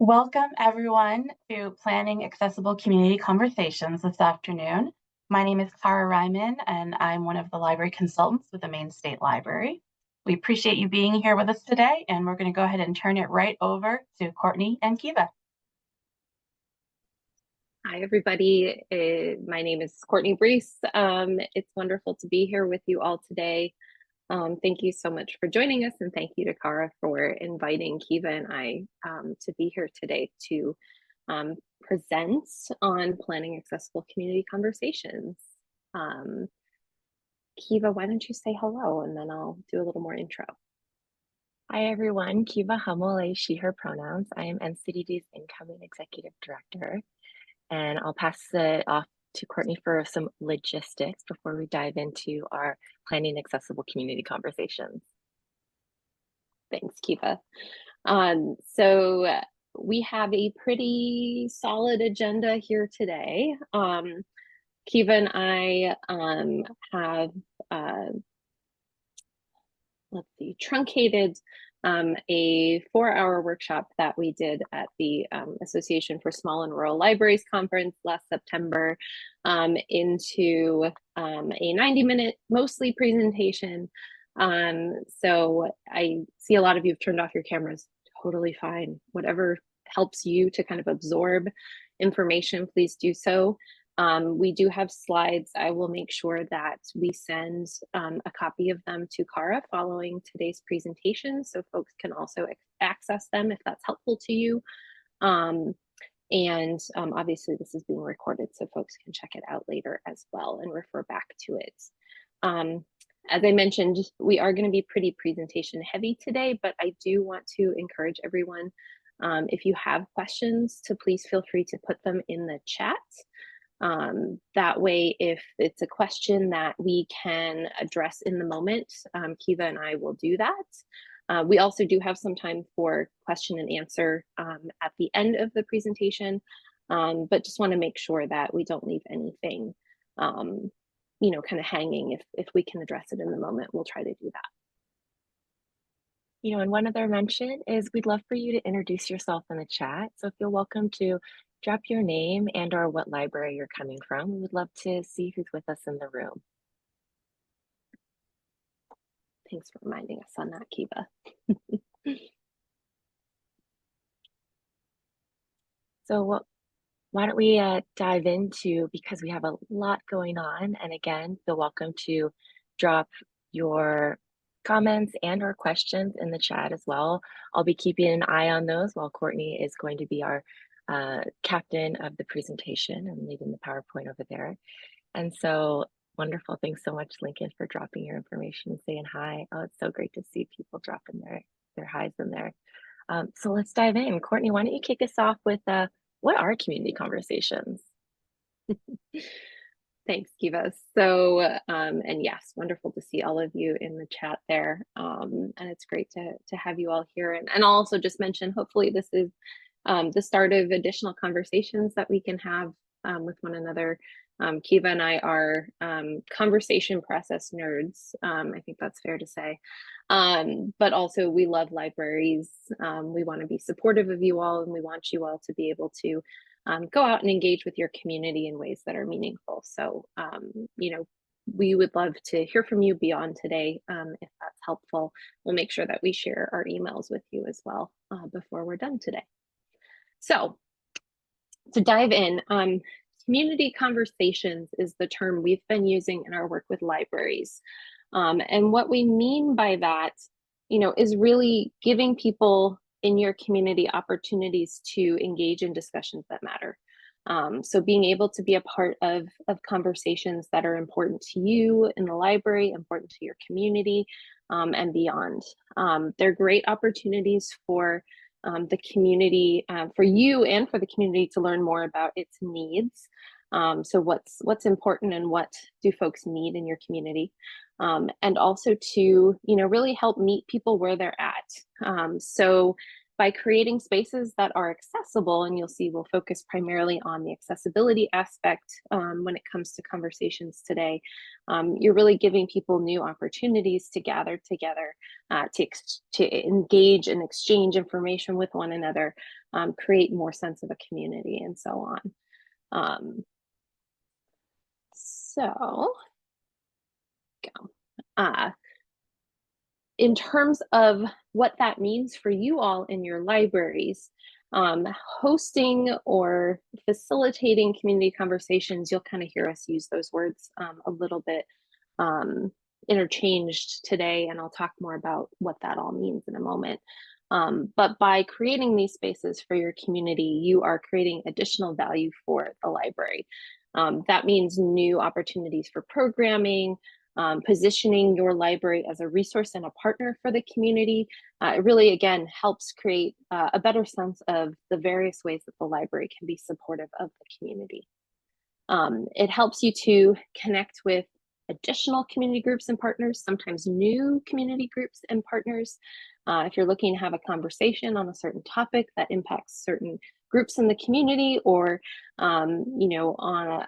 Welcome, everyone, to Planning Accessible Community Conversations this afternoon. My name is Cara Ryman, and I'm one of the library consultants with the Maine State Library. We appreciate you being here with us today, and we're going to go ahead and turn it right over to Courtney and Kiva. Hi, everybody. My name is Courtney Breese. It's wonderful to be here with you all today. Thank you so much for joining us, and thank you to Cara for inviting Kiva and I to be here today to present on planning accessible community conversations. Kiva, why don't you say hello, and then I'll do a little more intro. Hi, everyone. Kiva Hummel, she, her pronouns. I am NCDD's incoming executive director, and I'll pass it off to Courtney for some logistics before we dive into our planning accessible community conversations. Thanks, Kiva. So we have a pretty solid agenda here today. Kiva and I have, truncated a 4-hour workshop that we did at the Association for Small and Rural Libraries conference last September into a 90-minute mostly presentation. So I see a lot of you have turned off your cameras. Totally fine. Whatever helps you to kind of absorb information, please do so. We do have slides. I will make sure that we send a copy of them to Cara following today's presentation, so folks can also access them if that's helpful to you. Obviously this is being recorded, so folks can check it out later as well and refer back to it. As I mentioned, we are going to be pretty presentation heavy today, but I do want to encourage everyone, if you have questions, to please feel free to put them in the chat. That way, if it's a question that we can address in the moment, Kiva and I will do that. We also do have some time for question and answer at the end of the presentation, but just want to make sure that we don't leave anything, kind of hanging. If we can address it in the moment, we'll try to do that. And one other mention is we'd love for you to introduce yourself in the chat. So if you're welcome to drop your name and or what library you're coming from. We would love to see who's with us in the room. Thanks for reminding us on that, Kiva. So why don't we dive into, because we have a lot going on, and again, feel welcome to drop your comments and or questions in the chat as well. I'll be keeping an eye on those while Courtney is going to be our captain of the presentation and leading the PowerPoint over there. And so wonderful. Thanks so much, Lincoln, for dropping your information and saying hi. Oh, it's so great to see people dropping their highs in there. So let's dive in. Courtney, why don't you kick us off with what are community conversations? Thanks, Kiva. So, and yes, wonderful to see all of you in the chat there. And it's great to have you all here. And I'll also just mention, hopefully this is the start of additional conversations that we can have with one another. Kiva and I are conversation process nerds. I think that's fair to say. But also we love libraries. We want to be supportive of you all, and we want you all to be able to go out and engage with your community in ways that are meaningful. So, we would love to hear from you beyond today. If that's helpful, we'll make sure that we share our emails with you as well before we're done today. So to dive in, community conversations is the term we've been using in our work with libraries. And what we mean by that, is really giving people in your community opportunities to engage in discussions that matter. So being able to be a part of conversations that are important to you in the library, important to your community, and beyond. They're great opportunities for the community, for you and for the community to learn more about its needs. So what's important and what do folks need in your community, and also to really help meet people where they're at. So by creating spaces that are accessible, and you'll see we'll focus primarily on the accessibility aspect when it comes to conversations today, you're really giving people new opportunities to gather together, to engage and exchange information with one another, create more sense of a community, and so on. So, go. In terms of what that means for you all in your libraries, hosting or facilitating community conversations, you'll kind of hear us use those words a little bit interchanged today, and I'll talk more about what that all means in a moment. But by creating these spaces for your community, you are creating additional value for the library. That means new opportunities for programming, positioning your library as a resource and a partner for the community. It really, again, helps create a better sense of the various ways that the library can be supportive of the community. It helps you to connect with additional community groups and partners, sometimes new community groups and partners. If you're looking to have a conversation on a certain topic that impacts certain groups in the community, or on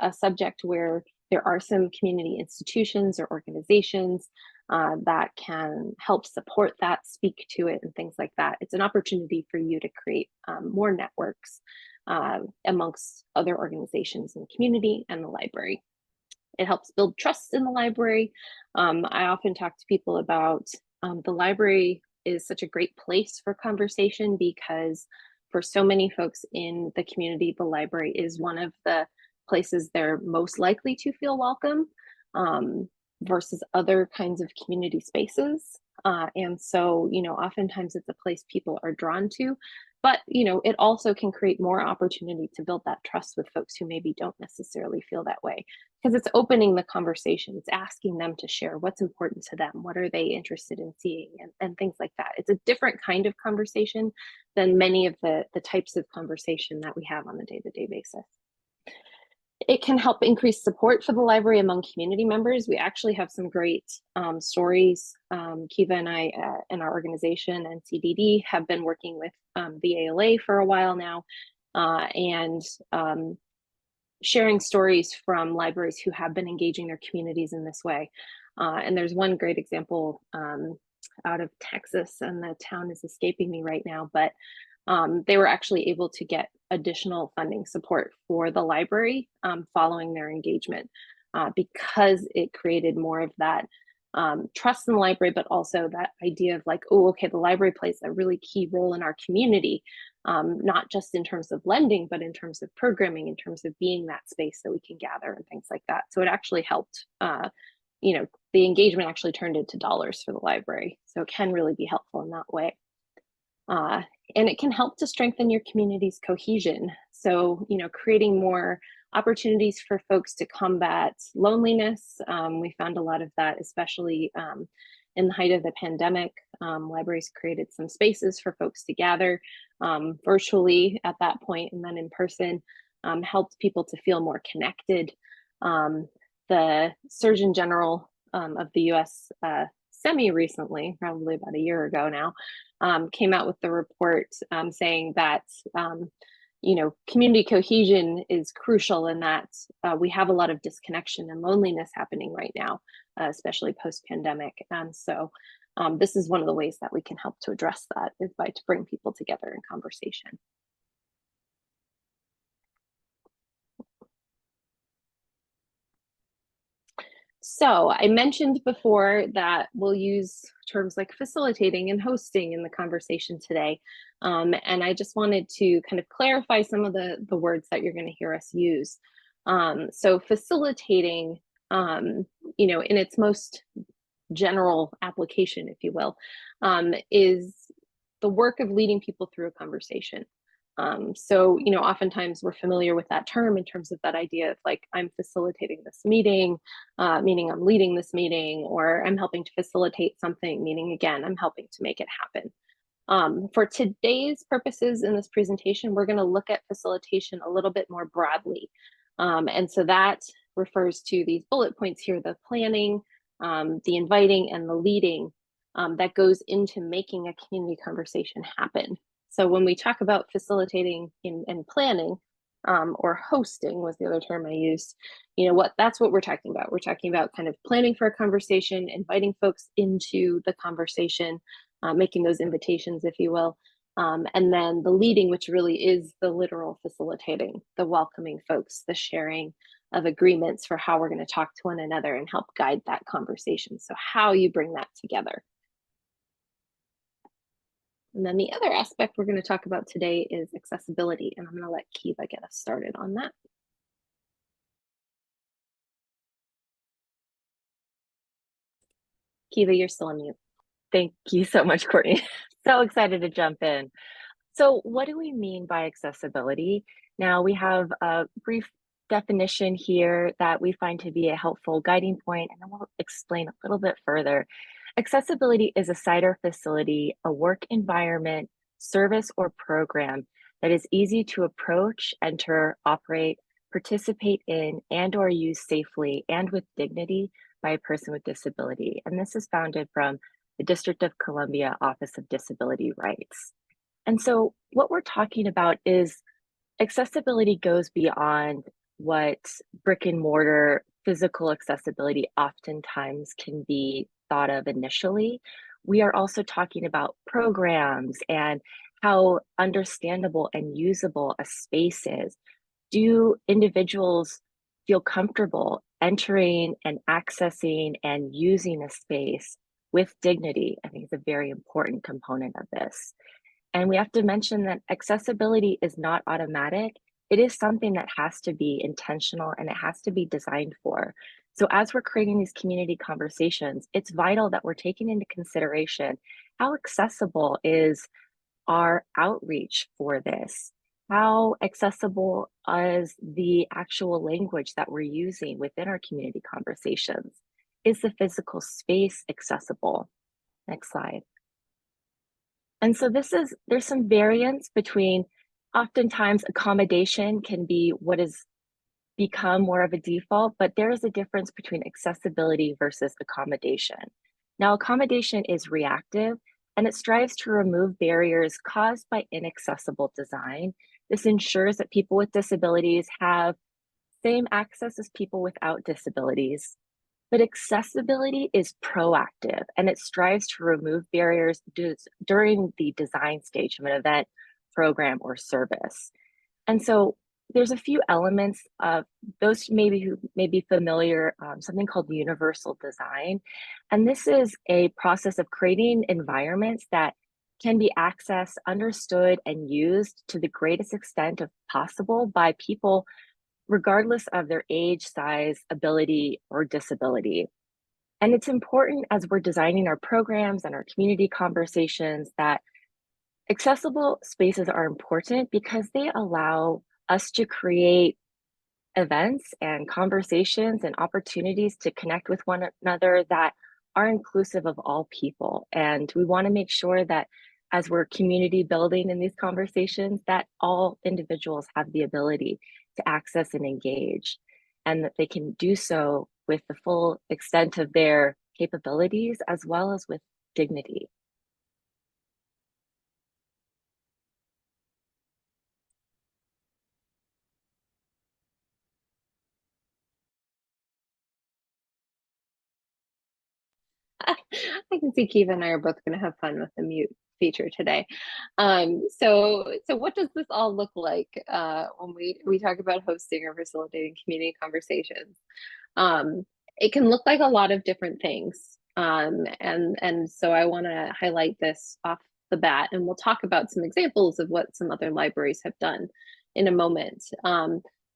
a subject where there are some community institutions or organizations that can help support that, speak to it, and things like that. It's an opportunity for you to create more networks amongst other organizations in the community and the library. It helps build trust in the library. I often talk to people about the library is such a great place for conversation, because for so many folks in the community, the library is one of the places they're most likely to feel welcome versus other kinds of community spaces. And so, oftentimes it's a place people are drawn to, but, it also can create more opportunity to build that trust with folks who maybe don't necessarily feel that way, because it's opening the conversation. It's asking them to share what's important to them. What are they interested in seeing, and things like that. It's a different kind of conversation than many of the types of conversation that we have on a day-to-day basis. It can help increase support for the library among community members. We actually have some great stories. Kiva and I and our organization and CDD have been working with the ALA for a while now, and sharing stories from libraries who have been engaging their communities in this way. And there's one great example out of Texas, and the town is escaping me right now, but they were actually able to get additional funding support for the library following their engagement, because it created more of that trust in the library, but also that idea of like, oh, okay, the library plays a really key role in our community, not just in terms of lending, but in terms of programming, in terms of being that space that we can gather and things like that. So it actually helped, the engagement actually turned into dollars for the library. So it can really be helpful in that way. And it can help to strengthen your community's cohesion. So, creating more opportunities for folks to combat loneliness. We found a lot of that, especially in the height of the pandemic. Libraries created some spaces for folks to gather virtually at that point, and then in person, helped people to feel more connected. The Surgeon General of the US semi-recently, probably about a year ago now, came out with the report saying that community cohesion is crucial, and that we have a lot of disconnection and loneliness happening right now, especially post-pandemic. And so this is one of the ways that we can help to address that, is by to bring people together in conversation. So I mentioned before that we'll use terms like facilitating and hosting in the conversation today. And I just wanted to kind of clarify some of the words that you're going to hear us use. So facilitating, in its most general application, if you will, is the work of leading people through a conversation. So, oftentimes we're familiar with that term in terms of that idea of like, I'm facilitating this meeting, meaning I'm leading this meeting, or I'm helping to facilitate something, meaning again, I'm helping to make it happen. For today's purposes in this presentation, we're going to look at facilitation a little bit more broadly. And so that refers to these bullet points here: the planning, the inviting, and the leading that goes into making a community conversation happen. So when we talk about facilitating and planning, or hosting was the other term I used, that's what we're talking about. We're talking about kind of planning for a conversation, inviting folks into the conversation, making those invitations, if you will. And then the leading, which really is the literal facilitating, the welcoming folks, the sharing of agreements for how we're going to talk to one another and help guide that conversation. So how you bring that together. And then the other aspect we're going to talk about today is accessibility, and I'm going to let Kiva get us started on that. Kiva, you're still on mute. Thank you so much, Courtney. So excited to jump in. So what do we mean by accessibility? Now we have a brief definition here that we find to be a helpful guiding point, and then we'll explain a little bit further. Accessibility is a site or facility, a work environment, service, or program that is easy to approach, enter, operate, participate in, and/or use safely and with dignity by a person with disability. And this is founded from the District of Columbia Office of Disability Rights. And so what we're talking about is accessibility goes beyond what brick and mortar physical accessibility oftentimes can be thought of initially. We are also talking about programs and how understandable and usable a space is. Do individuals feel comfortable entering and accessing and using a space with dignity? I think is a very important component of this. And we have to mention that accessibility is not automatic. It is something that has to be intentional and it has to be designed for. So as we're creating these community conversations, it's vital that we're taking into consideration how accessible is our outreach for this? How accessible is the actual language that we're using within our community conversations? Is the physical space accessible? Next slide. And so there's some variance between, oftentimes accommodation can be what has become more of a default, but there is a difference between accessibility versus accommodation. Now, accommodation is reactive and it strives to remove barriers caused by inaccessible design. This ensures that people with disabilities have same access as people without disabilities. But accessibility is proactive and it strives to remove barriers during the design stage of an event, program, or service. And so there's a few elements of those who may be familiar, something called universal design. And this is a process of creating environments that can be accessed, understood, and used to the greatest extent of possible by people regardless of their age, size, ability, or disability. And it's important as we're designing our programs and our community conversations that accessible spaces are important because they allow us to create events and conversations and opportunities to connect with one another that are inclusive of all people. And we want to make sure that as we're community building in these conversations, that all individuals have the ability to access and engage, and that they can do so with the full extent of their capabilities as well as with dignity. I can see Kiva and I are both going to have fun with the mute feature today. So what does this all look like when we talk about hosting or facilitating community conversations? It can look like a lot of different things. And so I want to highlight this off the bat, and we'll talk about some examples of what some other libraries have done in a moment.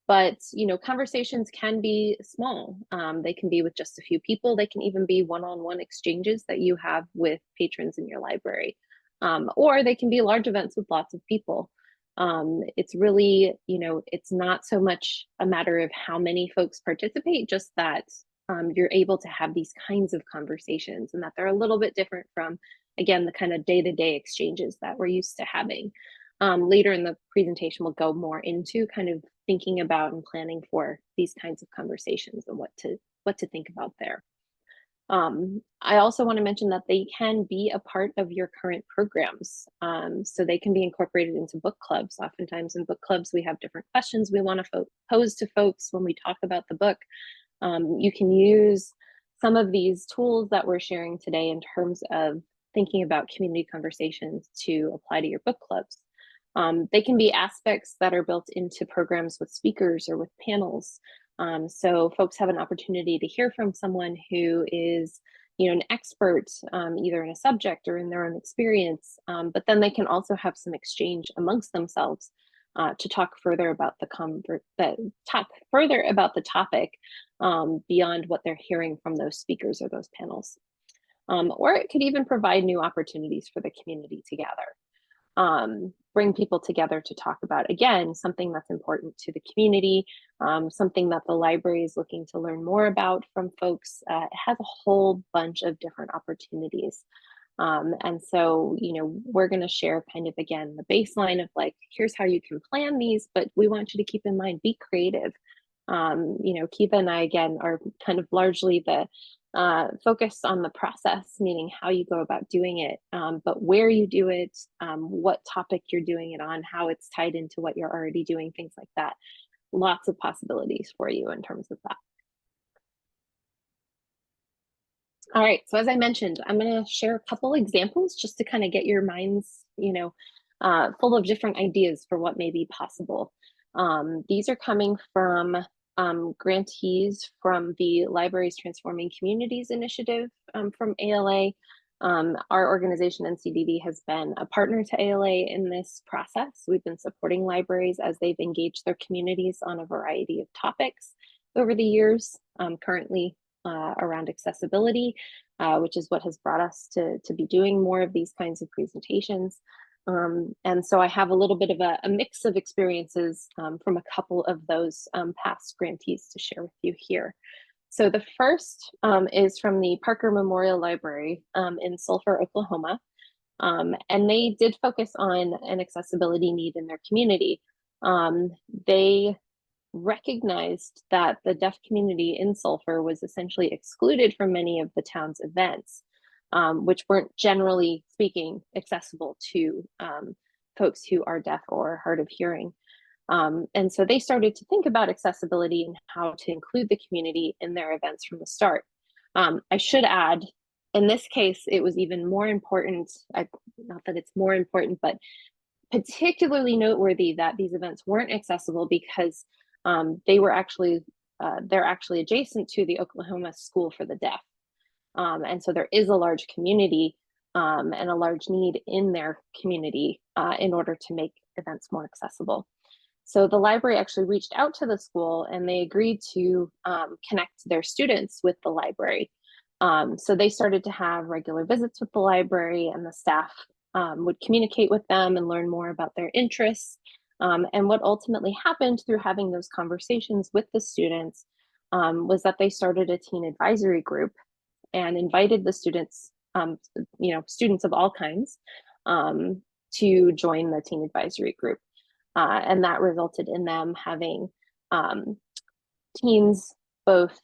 But conversations can be small. They can be with just a few people. They can even be one-on-one exchanges that you have with patrons in your library. Or they can be large events with lots of people. It's really, it's not so much a matter of how many folks participate, just that you're able to have these kinds of conversations and that they're a little bit different from, again, the kind of day-to-day exchanges that we're used to having. Later in the presentation, we'll go more into kind of thinking about and planning for these kinds of conversations and what to think about there. I also want to mention that they can be a part of your current programs. So they can be incorporated into book clubs. Oftentimes in book clubs, we have different questions we want to pose to folks when we talk about the book. You can use some of these tools that we're sharing today in terms of thinking about community conversations to apply to your book clubs. They can be aspects that are built into programs with speakers or with panels. So folks have an opportunity to hear from someone who is, an expert either in a subject or in their own experience, but then they can also have some exchange amongst themselves to talk further about the topic beyond what they're hearing from those speakers or those panels. Or it could even provide new opportunities for the community to gather. Bring people together to talk about, again, something that's important to the community, something that the library is looking to learn more about from folks. It has a whole bunch of different opportunities. And so, we're going to share kind of, again, the baseline of like, here's how you can plan these, but we want you to keep in mind, be creative. Kiva and I, again, are kind of largely the focus on the process, meaning how you go about doing it, but where you do it, what topic you're doing it on, how it's tied into what you're already doing, things like that. Lots of possibilities for you in terms of that. All right, so as I mentioned, I'm going to share a couple examples just to kind of get your minds, full of different ideas for what may be possible. These are coming from grantees from the Libraries Transforming Communities initiative from ALA. Our organization, NCDD, has been a partner to ALA in this process. We've been supporting libraries as they've engaged their communities on a variety of topics over the years, currently around accessibility, which is what has brought us to be doing more of these kinds of presentations. And so I have a little bit of a mix of experiences from a couple of those past grantees to share with you here. So the first is from the Parker Memorial Library in Sulphur, Oklahoma. And they did focus on an accessibility need in their community. They recognized that the deaf community in Sulphur was essentially excluded from many of the town's events, which weren't, generally speaking, accessible to folks who are deaf or hard of hearing. And so they started to think about accessibility and how to include the community in their events from the start. I should add, in this case, it was even more important, not that it's more important, but particularly noteworthy that these events weren't accessible because they're actually adjacent to the Oklahoma School for the Deaf. And so there is a large community and a large need in their community in order to make events more accessible. So the library actually reached out to the school and they agreed to connect their students with the library. So they started to have regular visits with the library, and the staff would communicate with them and learn more about their interests. And what ultimately happened through having those conversations with the students was that they started a teen advisory group and invited the students, students of all kinds, to join the teen advisory group. And that resulted in them having teens, both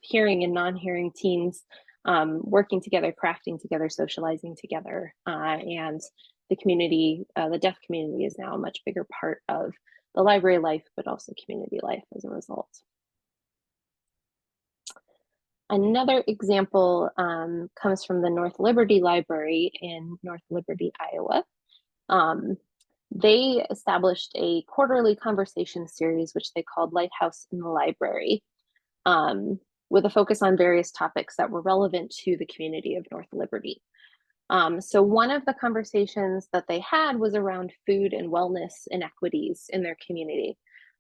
hearing and non-hearing teens, working together, crafting together, socializing together, and the community, the deaf community, is now a much bigger part of the library life, but also community life as a result. Another example comes from the North Liberty Library in North Liberty, Iowa. They established a quarterly conversation series, which they called Lighthouse in the Library, with a focus on various topics that were relevant to the community of North Liberty. So one of the conversations that they had was around food and wellness inequities in their community.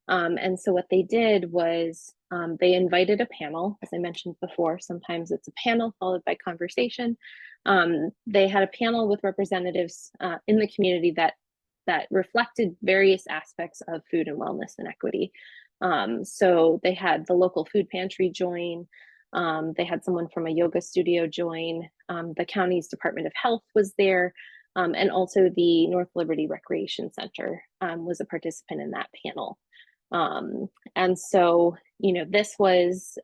And so what they did was they invited a panel, as I mentioned before. Sometimes it's a panel followed by conversation. They had a panel with representatives in the community that reflected various aspects of food and wellness inequity. So they had the local food pantry join. They had someone from a yoga studio join. The county's Department of Health was there. And also the North Liberty Recreation Center was a participant in that panel. And so, this was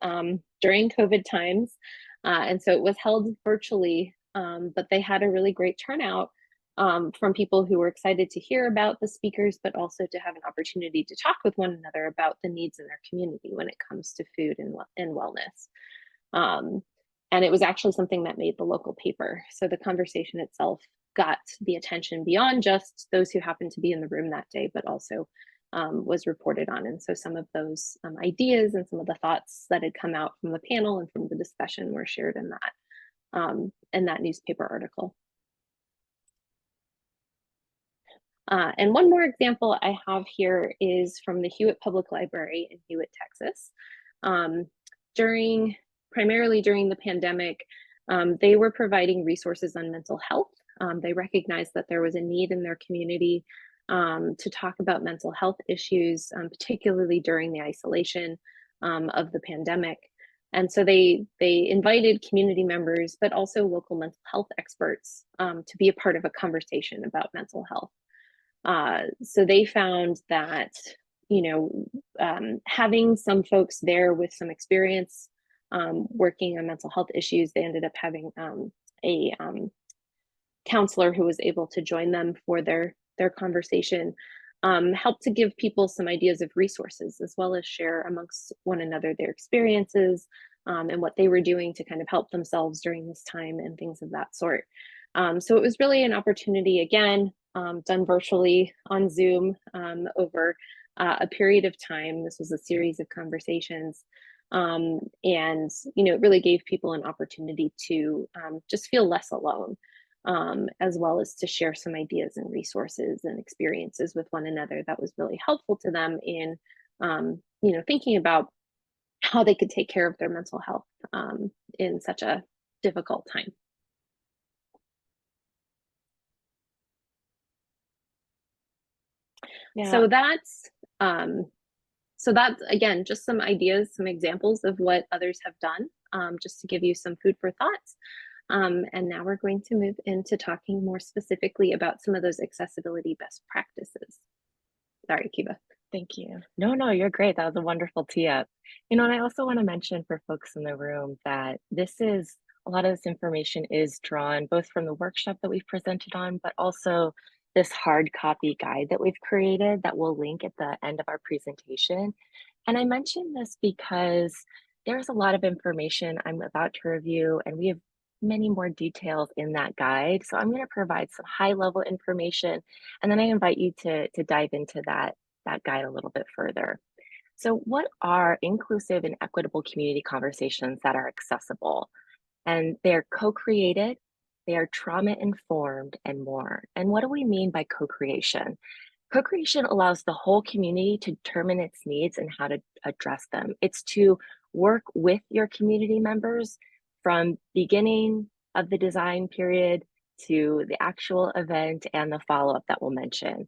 during COVID times. And so it was held virtually, but they had a really great turnout from people who were excited to hear about the speakers, but also to have an opportunity to talk with one another about the needs in their community when it comes to food and wellness. And it was actually something that made the local paper. So the conversation itself got the attention beyond just those who happened to be in the room that day, but also was reported on. And so some of those ideas and some of the thoughts that had come out from the panel and from the discussion were shared in that newspaper article. And one more example I have here is from the Hewitt Public Library in Hewitt, Texas. Primarily during the pandemic, they were providing resources on mental health. They recognized that there was a need in their community to talk about mental health issues, particularly during the isolation of the pandemic. And so they invited community members, but also local mental health experts to be a part of a conversation about mental health. So they found that, having some folks there with some experience working on mental health issues, they ended up having a counselor who was able to join them for their conversation, helped to give people some ideas of resources, as well as share amongst one another their experiences and what they were doing to kind of help themselves during this time and things of that sort. So it was really an opportunity, again, done virtually on Zoom over a period of time. This was a series of conversations. And, it really gave people an opportunity to just feel less alone, as well as to share some ideas and resources and experiences with one another that was really helpful to them in, thinking about how they could take care of their mental health in such a difficult time. Yeah. So that's again just some ideas, some examples of what others have done, just to give you some food for thoughts. And now we're going to move into talking more specifically about some of those accessibility best practices. Sorry, Kiva. Thank you. No, you're great. That was a wonderful tee up. And I also want to mention for folks in the room that a lot of this information is drawn both from the workshop that we've presented on, but also this hard copy guide that we've created that we'll link at the end of our presentation. And I mention this because there's a lot of information I'm about to review, and we have many more details in that guide. So I'm going to provide some high level information, and then I invite you to dive into that guide a little bit further. So what are inclusive and equitable community conversations that are accessible? And they're co-created, they are trauma-informed, and more. And what do we mean by co-creation? Co-creation allows the whole community to determine its needs and how to address them. It's to work with your community members from beginning of the design period to the actual event and the follow-up that we'll mention.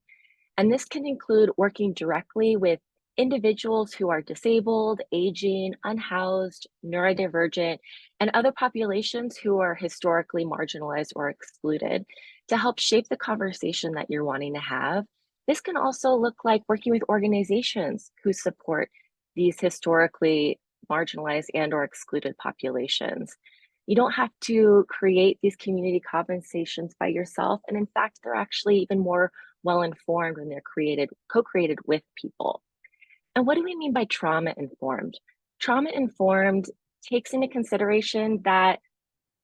And this can include working directly with individuals who are disabled, aging, unhoused, neurodivergent, and other populations who are historically marginalized or excluded to help shape the conversation that you're wanting to have. This can also look like working with organizations who support these historically marginalized and or excluded populations. You don't have to create these community conversations by yourself. And in fact, they're actually even more well-informed when they're co-created with people. And what do we mean by trauma-informed? Trauma-informed takes into consideration that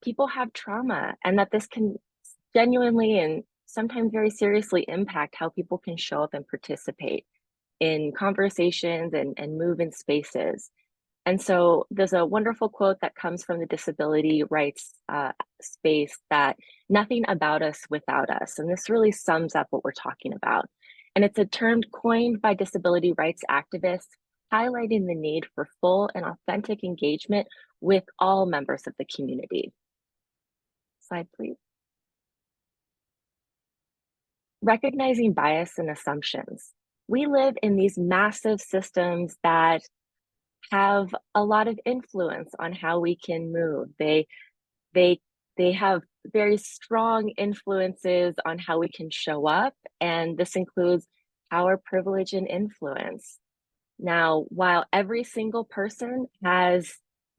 people have trauma and that this can genuinely and sometimes very seriously impact how people can show up and participate in conversations and move in spaces. And so there's a wonderful quote that comes from the disability rights space that nothing about us without us. And this really sums up what we're talking about. And it's a term coined by disability rights activists, highlighting the need for full and authentic engagement with all members of the community. Slide, please. Recognizing bias and assumptions. We live in these massive systems that have a lot of influence on how we can move. They have very strong influences on how we can show up, and this includes power, privilege, and influence. Now, while every single person has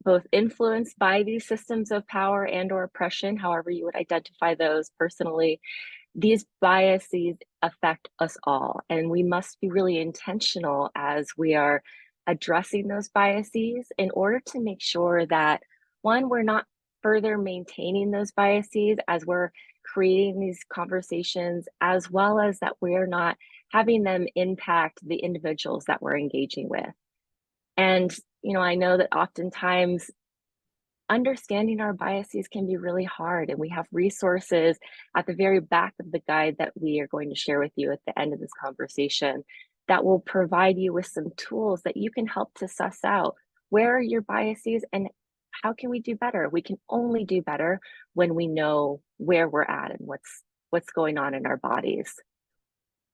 both influenced by these systems of power and or oppression, however you would identify those personally, these biases affect us all, and we must be really intentional as we are addressing those biases in order to make sure that, one, we're not further maintaining those biases as we're creating these conversations, as well as that we're not having them impact the individuals that we're engaging with. And, I know that oftentimes understanding our biases can be really hard, and we have resources at the very back of the guide that we are going to share with you at the end of this conversation that will provide you with some tools that you can help to suss out where are your biases and how can we do better. We can only do better when we know where we're at and what's going on in our bodies.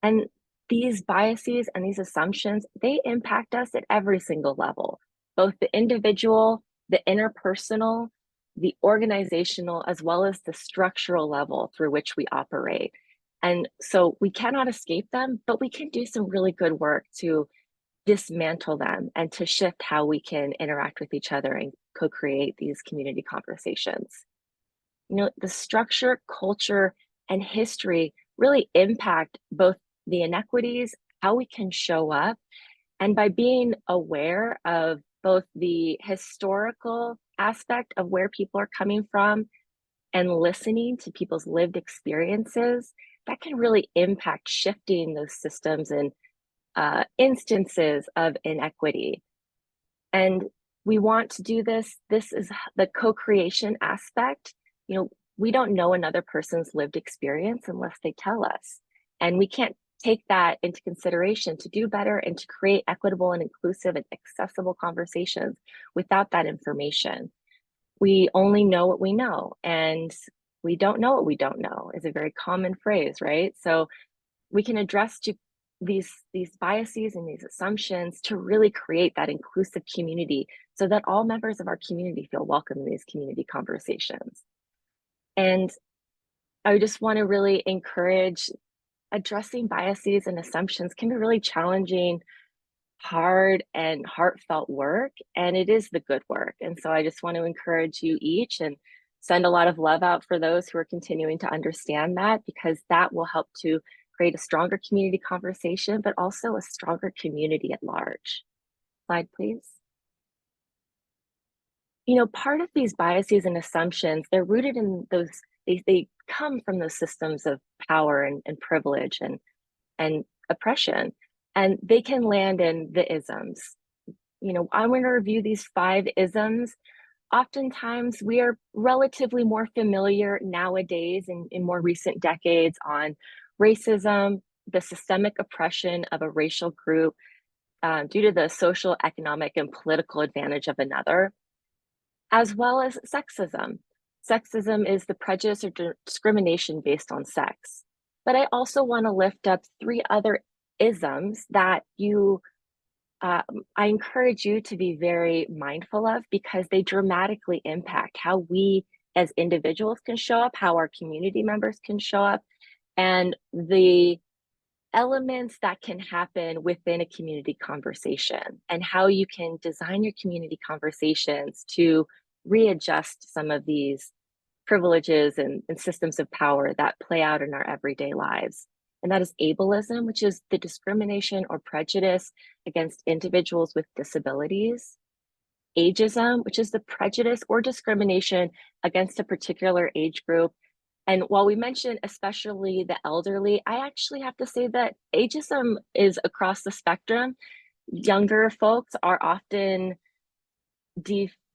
And these biases and these assumptions, they impact us at every single level, both the individual, the interpersonal, the organizational, as well as the structural level through which we operate. And so we cannot escape them, but we can do some really good work to dismantle them and to shift how we can interact with each other and co-create these community conversations. The structure, culture, and history really impact both the inequities, how we can show up, and by being aware of both the historical aspect of where people are coming from and listening to people's lived experiences, that can really impact shifting those systems and instances of inequity. And we want to do this. This is the co-creation aspect. We don't know another person's lived experience unless they tell us. And we can't take that into consideration to do better and to create equitable and inclusive and accessible conversations without that information. We only know what we know, and we don't know what we don't know is a very common phrase, right? So we can address these biases and these assumptions to really create that inclusive community so that all members of our community feel welcome in these community conversations. And I just want to really encourage addressing biases and assumptions can be really challenging, hard, and heartfelt work, and it is the good work. And so I just want to encourage you each and send a lot of love out for those who are continuing to understand that, because that will help to create a stronger community conversation, but also a stronger community at large. Slide, please. Part of these biases and assumptions, they're rooted in those, they come from those systems of power and privilege and oppression, and they can land in the isms. I'm going to review these 5 isms. Oftentimes, we are relatively more familiar nowadays in more recent decades on racism, the systemic oppression of a racial group due to the social, economic, and political advantage of another, as well as sexism. Sexism is the prejudice or discrimination based on sex. But I also want to lift up 3 other isms that I encourage you to be very mindful of, because they dramatically impact how we as individuals can show up, how our community members can show up, and the elements that can happen within a community conversation, and how you can design your community conversations to readjust some of these privileges and systems of power that play out in our everyday lives. And that is ableism, which is the discrimination or prejudice against individuals with disabilities. Ageism, which is the prejudice or discrimination against a particular age group. And while we mentioned especially the elderly, I actually have to say that ageism is across the spectrum. Younger folks are often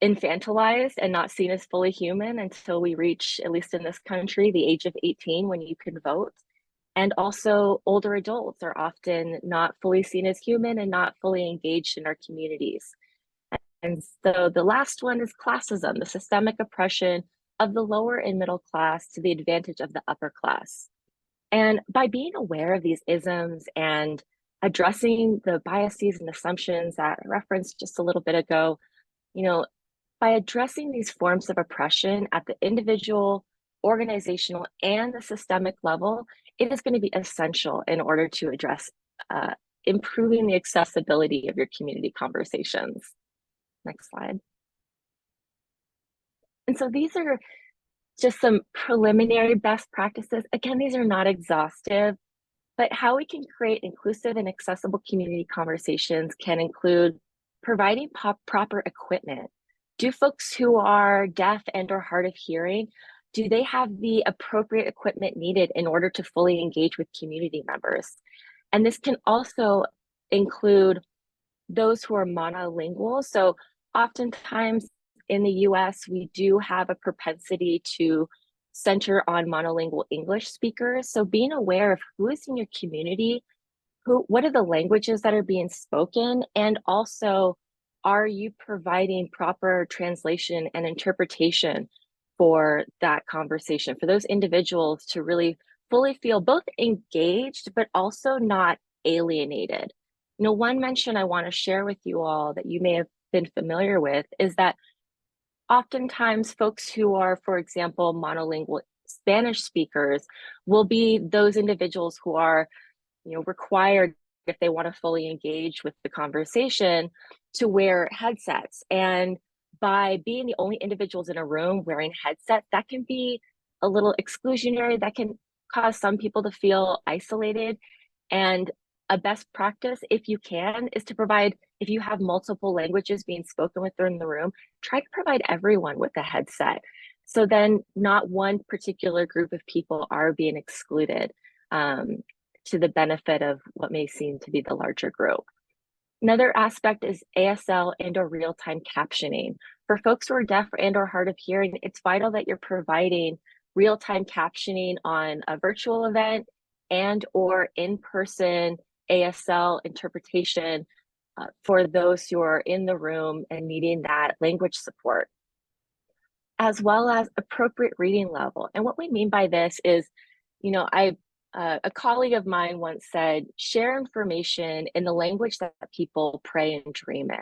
infantilized and not seen as fully human until we reach, at least in this country, the age of 18 when you can vote. And also older adults are often not fully seen as human and not fully engaged in our communities. And so the last one is classism, the systemic oppression of the lower and middle class to the advantage of the upper class. And by being aware of these isms and addressing the biases and assumptions that I referenced just a little bit ago, by addressing these forms of oppression at the individual, organizational, and the systemic level, it is going to be essential in order to address improving the accessibility of your community conversations. Next slide. And so these are just some preliminary best practices. Again, these are not exhaustive, but how we can create inclusive and accessible community conversations can include providing proper equipment. Do folks who are deaf and or hard of hearing, do they have the appropriate equipment needed in order to fully engage with community members? And this can also include those who are monolingual. So oftentimes in the US, we do have a propensity to center on monolingual English speakers. So being aware of who is in your community, what are the languages that are being spoken, and also, are you providing proper translation and interpretation for that conversation, for those individuals to really fully feel both engaged, but also not alienated. One mention I want to share with you all that you may have been familiar with is that oftentimes folks who are, for example, monolingual Spanish speakers will be those individuals who are, required, if they want to fully engage with the conversation, to wear headsets. And by being the only individuals in a room wearing headsets, that can be a little exclusionary. That can cause some people to feel isolated. And a best practice, if you can, is to provide, if you have multiple languages being spoken within the room, try to provide everyone with a headset. So then not one particular group of people are being excluded to the benefit of what may seem to be the larger group. Another aspect is ASL and or real-time captioning. For folks who are deaf and or hard of hearing, it's vital that you're providing real-time captioning on a virtual event and or in-person ASL interpretation for those who are in the room and needing that language support, as well as appropriate reading level. And what we mean by this is, a colleague of mine once said, share information in the language that people pray and dream in.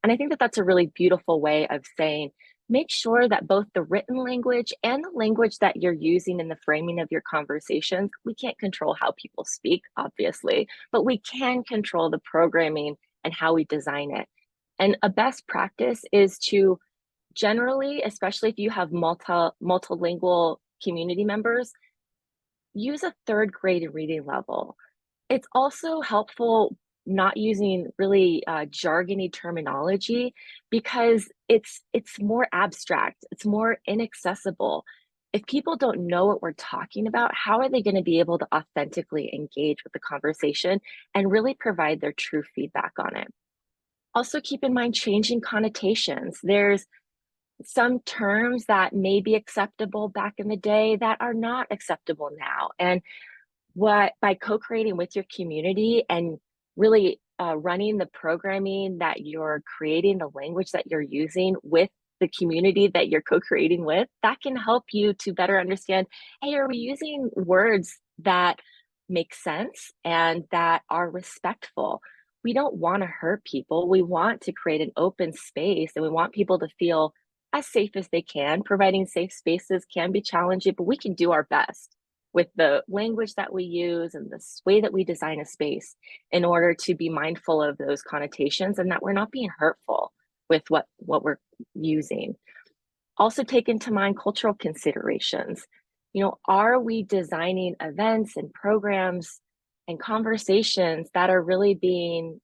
And I think that that's a really beautiful way of saying, make sure that both the written language and the language that you're using in the framing of your conversations, we can't control how people speak, obviously, but we can control the programming and how we design it. And a best practice is to generally, especially if you have multilingual community members, use a third grade reading level. It's also helpful not using really jargony terminology because it's more abstract, it's more inaccessible. If people don't know what we're talking about, how are they going to be able to authentically engage with the conversation and really provide their true feedback on it? Also keep in mind changing connotations. There's some terms that may be acceptable back in the day that are not acceptable now. And by co-creating with your community and really running the programming that you're creating, the language that you're using with the community that you're co-creating with, that can help you to better understand, hey, are we using words that make sense and that are respectful? We don't want to hurt people. We want to create an open space and we want people to feel as safe as they can. Providing safe spaces can be challenging, but we can do our best with the language that we use and the way that we design a space in order to be mindful of those connotations and that we're not being hurtful with what we're using. Also take into mind cultural considerations. Are we designing events and programs and conversations that are really being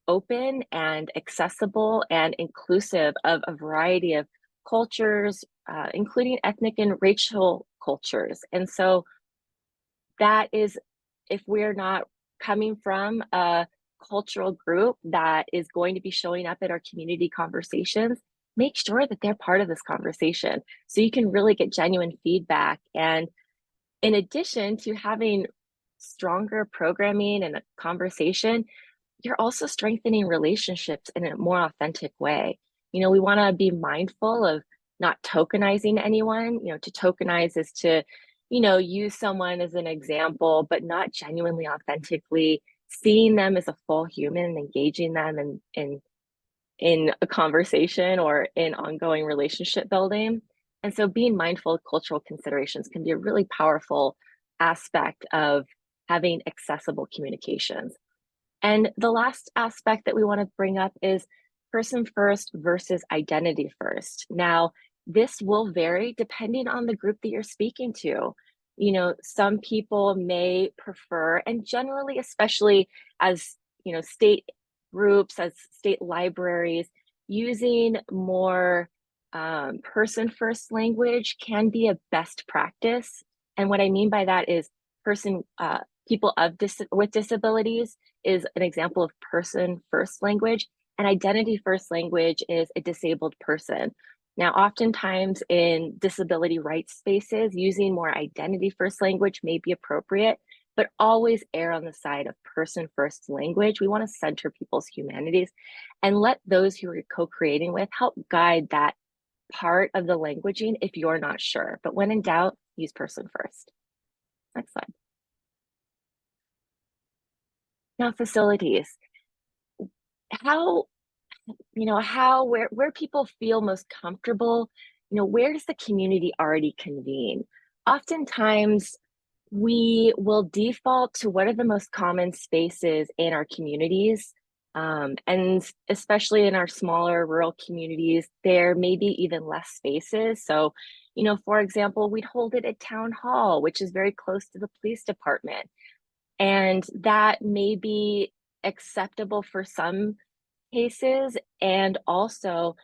open and accessible and inclusive of a variety of cultures, including ethnic and racial cultures? And so that is, if we're not coming from a cultural group that is going to be showing up at our community conversations, make sure that they're part of this conversation so you can really get genuine feedback. And in addition to having stronger programming and a conversation, you're also strengthening relationships in a more authentic way. We want to be mindful of not tokenizing anyone. To tokenize is to, use someone as an example, but not genuinely authentically seeing them as a full human and engaging them in a conversation or in ongoing relationship building. And so being mindful of cultural considerations can be a really powerful aspect of having accessible communications. And the last aspect that we want to bring up is person first versus identity first. Now, this will vary depending on the group that you're speaking to. You know, some people may prefer, and generally, especially as, you know, state groups, as state libraries, using more person first language can be a best practice. And what I mean by that is people with disabilities is an example of person first language, and identity first language is a disabled person. Now, oftentimes in disability rights spaces, using more identity first language may be appropriate, but always err on the side of person first language. We want to center people's humanities and let those who we're co-creating with help guide that part of the languaging if you're not sure. But when in doubt, use person first. Next slide. Now, facilities. Where people feel most comfortable, where does the community already convene? Oftentimes, we will default to what are the most common spaces in our communities. And especially in our smaller rural communities, there may be even less spaces. So, for example, we'd hold it at town hall, which is very close to the police department. And that may be acceptable for some cases. And also,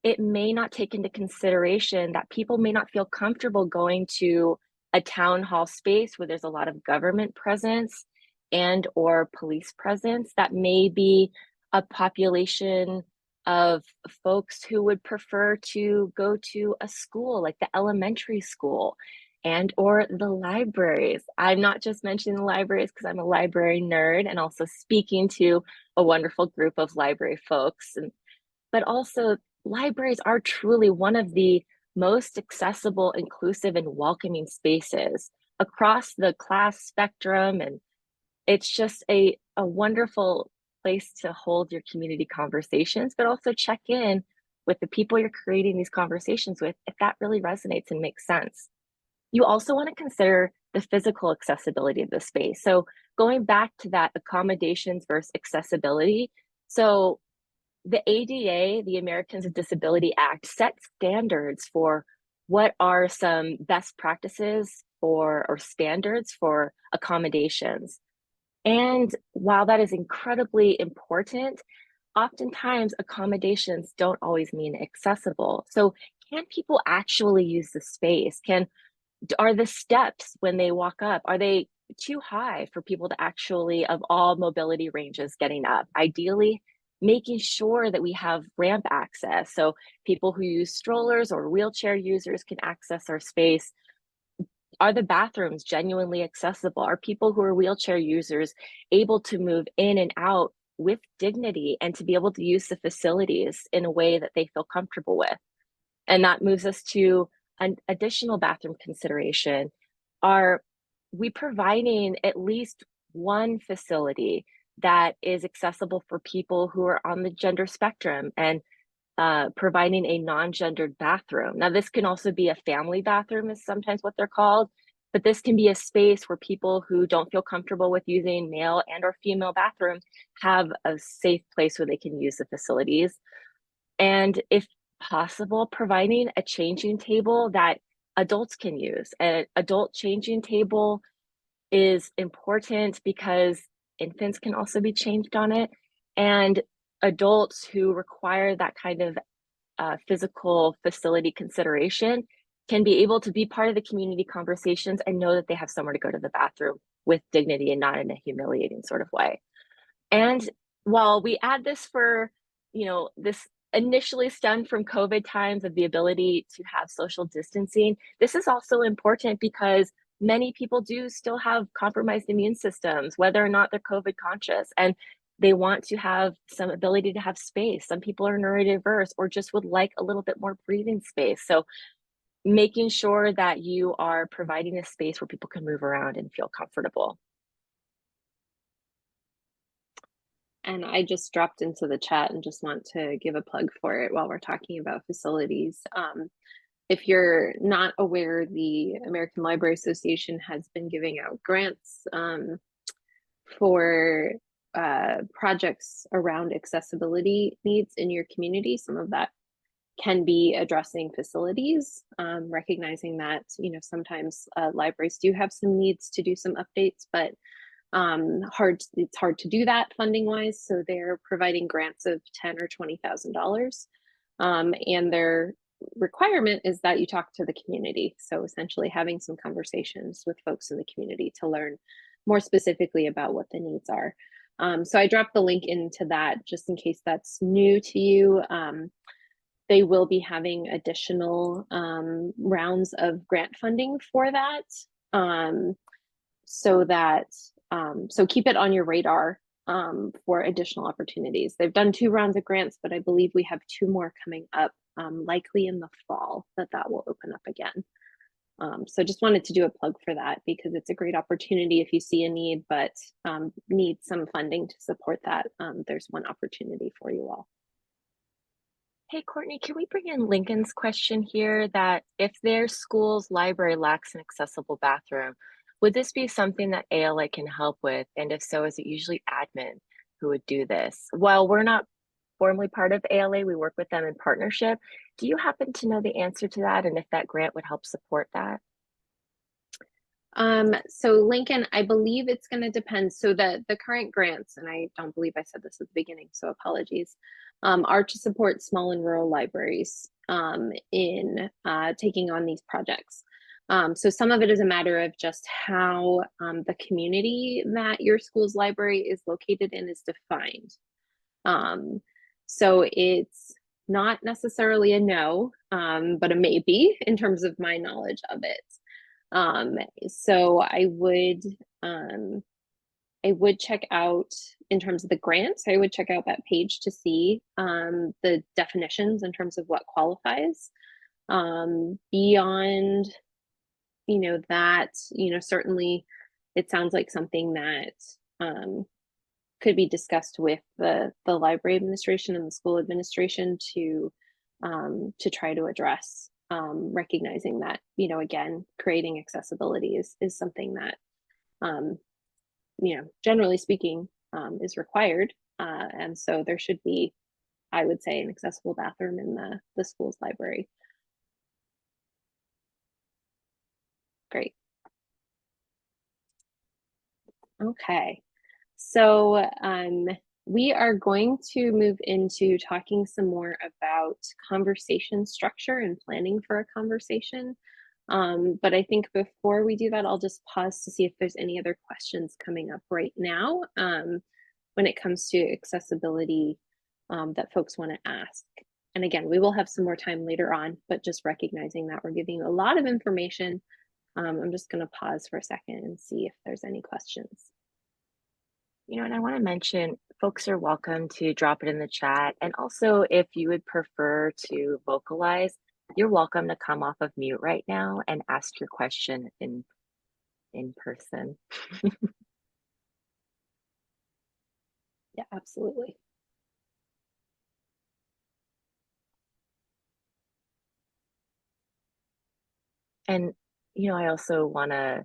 it may not take into consideration that people may not feel comfortable going to a town hall space where there's a lot of government presence and or police presence. That may be a population of folks who would prefer to go to a school like the elementary school and or the libraries. I'm not just mentioning the libraries because I'm a library nerd and also speaking to a wonderful group of library folks. But also libraries are truly one of the most accessible, inclusive, and welcoming spaces across the class spectrum. And it's just a wonderful place to hold your community conversations, but also check in with the people you're creating these conversations with if that really resonates and makes sense. You also want to consider the physical accessibility of the space. So going back to that accommodations versus accessibility. So the ADA, the Americans with Disability Act, sets standards for what are some best practices or standards for accommodations. And while that is incredibly important, oftentimes accommodations don't always mean accessible. So can people actually use the space? Are the steps when they walk up, are they too high for people to actually, of all mobility ranges, getting up? Ideally, making sure that we have ramp access. So people who use strollers or wheelchair users can access our space. Are the bathrooms genuinely accessible? Are people who are wheelchair users able to move in and out with dignity and to be able to use the facilities in a way that they feel comfortable with? And that moves us to an additional bathroom consideration. Are we providing at least one facility that is accessible for people who are on the gender spectrum and providing a non-gendered bathroom? Now, this can also be a family bathroom is sometimes what they're called, but this can be a space where people who don't feel comfortable with using male and or female bathrooms have a safe place where they can use the facilities. And if possible, providing a changing table that adults can use. An adult changing table is important because infants can also be changed on it. And adults who require that kind of physical facility consideration can be able to be part of the community conversations and know that they have somewhere to go to the bathroom with dignity and not in a humiliating sort of way. And while we add this for, this initially stemmed from COVID times of the ability to have social distancing, this is also important because many people do still have compromised immune systems, whether or not they're COVID conscious, and they want to have some ability to have space. Some people are neurodiverse or just would like a little bit more breathing space. So making sure that you are providing a space where people can move around and feel comfortable. And I just dropped into the chat and just want to give a plug for it while we're talking about facilities. If you're not aware, the American Library Association has been giving out grants for projects around accessibility needs in your community. Some of that can be addressing facilities, recognizing that, you know, sometimes libraries do have some needs to do some updates, but it's hard to do that funding wise. So they're providing grants of $10,000 or $20,000. And their requirement is that you talk to the community. So essentially having some conversations with folks in the community to learn more specifically about what the needs are. So I dropped the link into that just in case that's new to you. They will be having additional rounds of grant funding for that. So keep it on your radar for additional opportunities. They've done 2 rounds of grants, but I believe we have 2 more coming up, likely in the fall that will open up again. So just wanted to do a plug for that because it's a great opportunity if you see a need, but need some funding to support that. There's one opportunity for you all. Hey, Courtney, can we bring in Lincoln's question here that if their school's library lacks an accessible bathroom, would this be something that ALA can help with? And if so, is it usually admin who would do this? While we're not formally part of ALA, we work with them in partnership. Do you happen to know the answer to that and if that grant would help support that? So Lincoln, I believe it's going to depend. So the current grants, and I don't believe I said this at the beginning, so apologies, are to support small and rural libraries in taking on these projects. So some of it is a matter of just how the community that your school's library is located in is defined. So it's not necessarily a no, but a maybe in terms of my knowledge of it. So I would check out in terms of the grants, I would check out that page to see the definitions in terms of what qualifies. Beyond, you know, that, you know, certainly it sounds like something that could be discussed with the library administration and the school administration to try to address, recognizing that, you know, again, creating accessibility is something that, you know, generally speaking, is required. And so there should be, I would say, an accessible bathroom in the school's library. Great. Okay. So we are going to move into talking some more about conversation structure and planning for a conversation. But I think before we do that, I'll just pause to see if there's any other questions coming up right now when it comes to accessibility that folks want to ask. And again, we will have some more time later on, but just recognizing that we're giving a lot of information. I'm just going to pause for a second and see if there's any questions. You know, and I want to mention folks are welcome to drop it in the chat. And also, if you would prefer to vocalize, you're welcome to come off of mute right now and ask your question in person. Yeah, absolutely. And, you know, I also want to,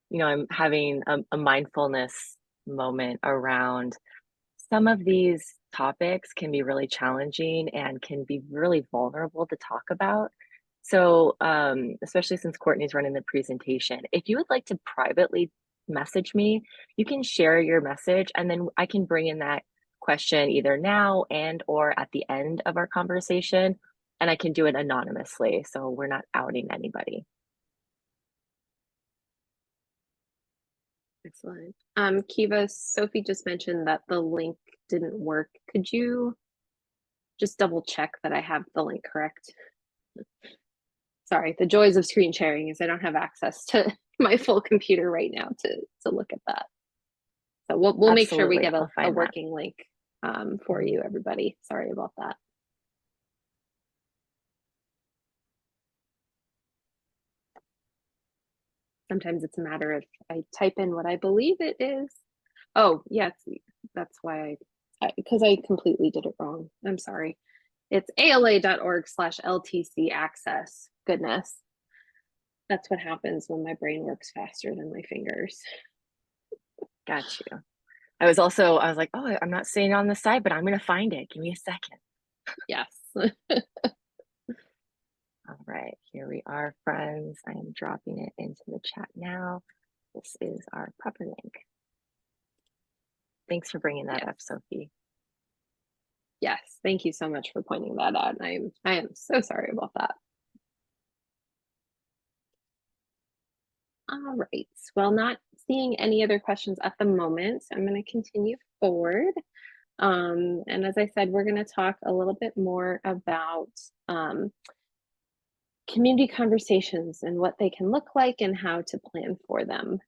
you know, I'm having a mindfulness moment around some of these topics can be really challenging and can be really vulnerable to talk about. So, especially since Courtney's running the presentation, if you would like to privately message me, you can share your message and then I can bring in that question either now and or at the end of our conversation, and I can do it anonymously. So we're not outing anybody. Excellent. Kiva, Sophie just mentioned that the link didn't work. Could you just double check that I have the link correct? Sorry, the joys of screen sharing is I don't have access to my full computer right now to look at that. So we'll make sure we get a working link for you, everybody. Sorry about that. Sometimes it's a matter of I type in what I believe it is. Oh, yes, that's why because I completely did it wrong. I'm sorry. It's ala.org/LTC access. Goodness. That's what happens when my brain works faster than my fingers. Got you. I was like, oh, I'm not seeing it on the side, but I'm going to find it. Give me a second. Yes. All right, here we are, friends. I am dropping it into the chat now. This is our proper link. Thanks for bringing that up, Sophie. Yes, thank you so much for pointing that out. I am so sorry about that. All right, well, not seeing any other questions at the moment, I'm going to continue forward. And as I said, we're going to talk a little bit more about community conversations and what they can look like and how to plan for them.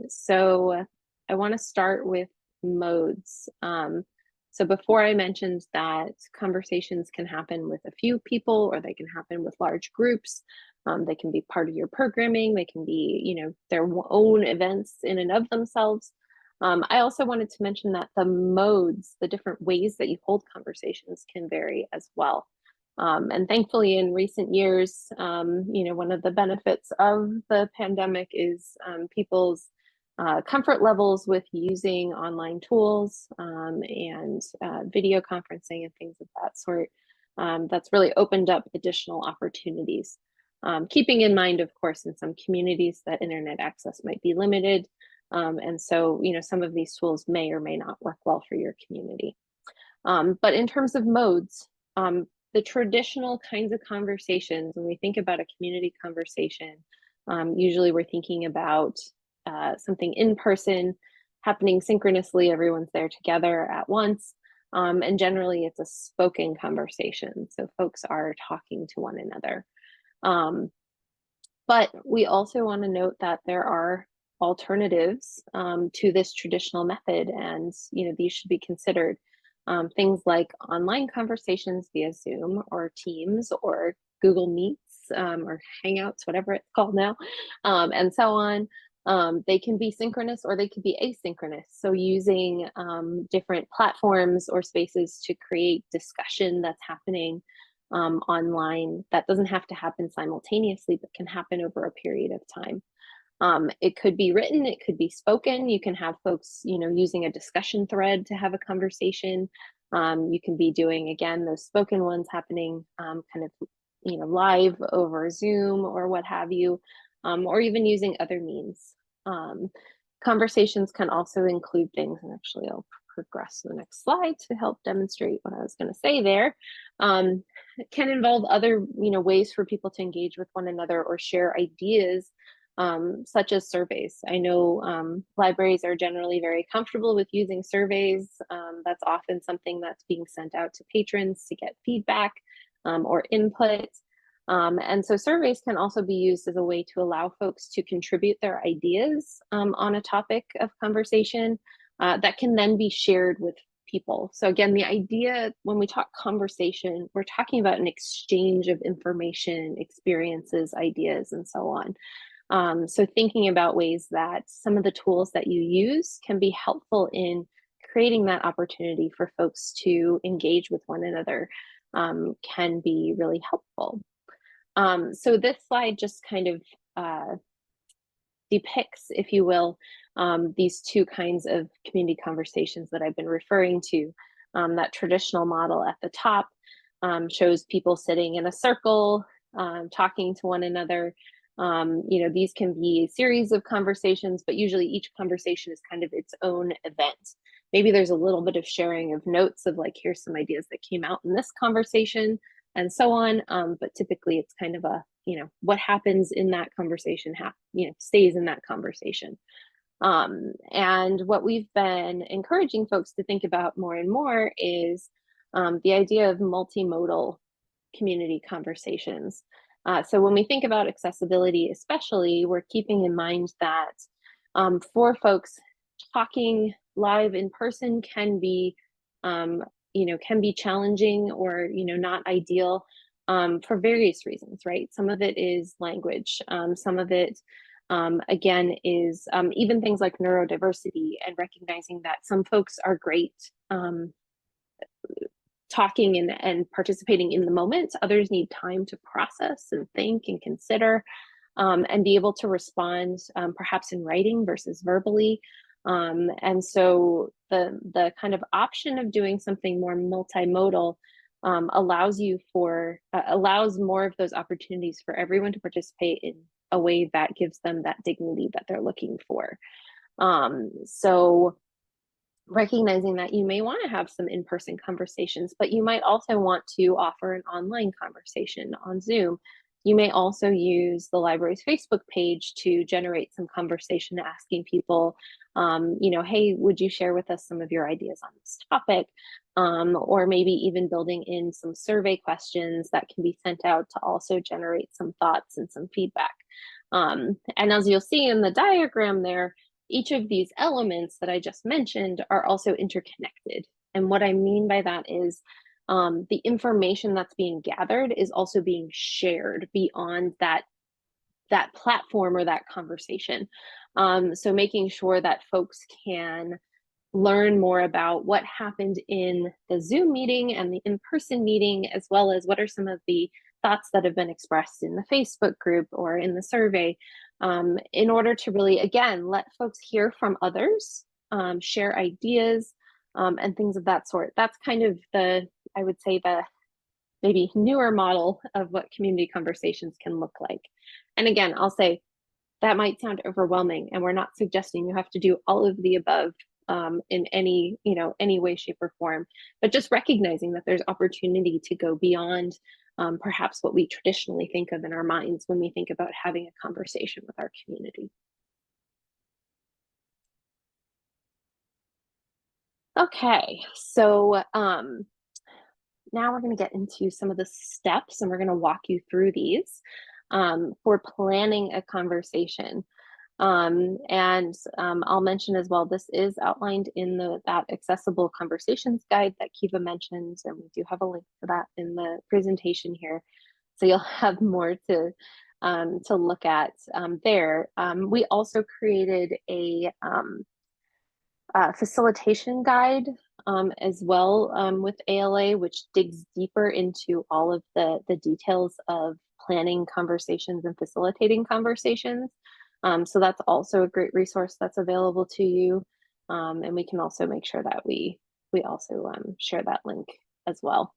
So I want to start with modes. So before I mentioned that conversations can happen with a few people, or they can happen with large groups. They can be part of your programming. They can be, you know, their own events in and of themselves. I also wanted to mention that the modes, the different ways that you hold conversations, can vary as well. And thankfully, in recent years, you know, one of the benefits of the pandemic is people's comfort levels with using online tools and video conferencing and things of that sort. That's really opened up additional opportunities. Keeping in mind, of course, in some communities that internet access might be limited. And so, you know, some of these tools may or may not work well for your community. But in terms of modes, the traditional kinds of conversations, when we think about a community conversation, usually we're thinking about something in person, happening synchronously, everyone's there together at once. And generally it's a spoken conversation. So folks are talking to one another. But we also want to note that there are alternatives to this traditional method, and you know, these should be considered. Things like online conversations via Zoom or Teams or Google Meets or Hangouts, whatever it's called now, and so on. They can be synchronous or they could be asynchronous. So using different platforms or spaces to create discussion that's happening online, that doesn't have to happen simultaneously, but can happen over a period of time. It could be written, it could be spoken. You can have folks, you know, using a discussion thread to have a conversation. You can be doing, again, those spoken ones happening kind of, you know, live over Zoom or what have you, or even using other means. Conversations can also include things, and actually I'll progress to the next slide to help demonstrate what I was going to say there. It can involve other, you know, ways for people to engage with one another or share ideas, such as surveys. I know libraries are generally very comfortable with using surveys. That's often something that's being sent out to patrons to get feedback or input. And so surveys can also be used as a way to allow folks to contribute their ideas on a topic of conversation that can then be shared with people. So again, the idea when we talk conversation, we're talking about an exchange of information, experiences, ideas, and so on. So thinking about ways that some of the tools that you use can be helpful in creating that opportunity for folks to engage with one another can be really helpful. So this slide just kind of depicts, if you will, these two kinds of community conversations that I've been referring to. That traditional model at the top shows people sitting in a circle, talking to one another. You know, these can be a series of conversations, but usually each conversation is kind of its own event. Maybe there's a little bit of sharing of notes of like, here's some ideas that came out in this conversation and so on. But typically it's kind of a, you know, what happens in that conversation, you know, stays in that conversation. And what we've been encouraging folks to think about more and more is the idea of multimodal community conversations. So when we think about accessibility, especially, we're keeping in mind that for folks, talking live in person can be, you know, can be challenging or, you know, not ideal for various reasons, right? Some of it is language. Some of it, again, is even things like neurodiversity and recognizing that some folks are great talking and participating in the moment. Others need time to process and think and consider and be able to respond perhaps in writing versus verbally. And so the kind of option of doing something more multimodal allows more of those opportunities for everyone to participate in a way that gives them that dignity that they're looking for. So recognizing that you may want to have some in-person conversations, but you might also want to offer an online conversation on Zoom. You may also use the library's Facebook page to generate some conversation, asking people, hey, would you share with us some of your ideas on this topic? Or maybe even building in some survey questions that can be sent out to also generate some thoughts and some feedback. And as you'll see in the diagram there, each of these elements that I just mentioned are also interconnected. And what I mean by that is the information that's being gathered is also being shared beyond that platform or that conversation. So making sure that folks can learn more about what happened in the Zoom meeting and the in-person meeting, as well as what are some of the thoughts that have been expressed in the Facebook group or in the survey, in order to really, again, let folks hear from others, share ideas, and things of that sort. That's kind of I would say the maybe newer model of what community conversations can look like. And again, I'll say that might sound overwhelming, and we're not suggesting you have to do all of the above in any way, shape, or form, but just recognizing that there's opportunity to go beyond perhaps what we traditionally think of in our minds when we think about having a conversation with our community. Okay, so now we're going to get into some of the steps, and we're going to walk you through these for planning a conversation. I'll mention as well, this is outlined in that accessible conversations guide that Kiva mentioned, and we do have a link to that in the presentation here. So you'll have more to look at there. We also created a facilitation guide as well with ALA, which digs deeper into all of the details of planning conversations and facilitating conversations. So that's also a great resource that's available to you. And we can also make sure that we also share that link as well.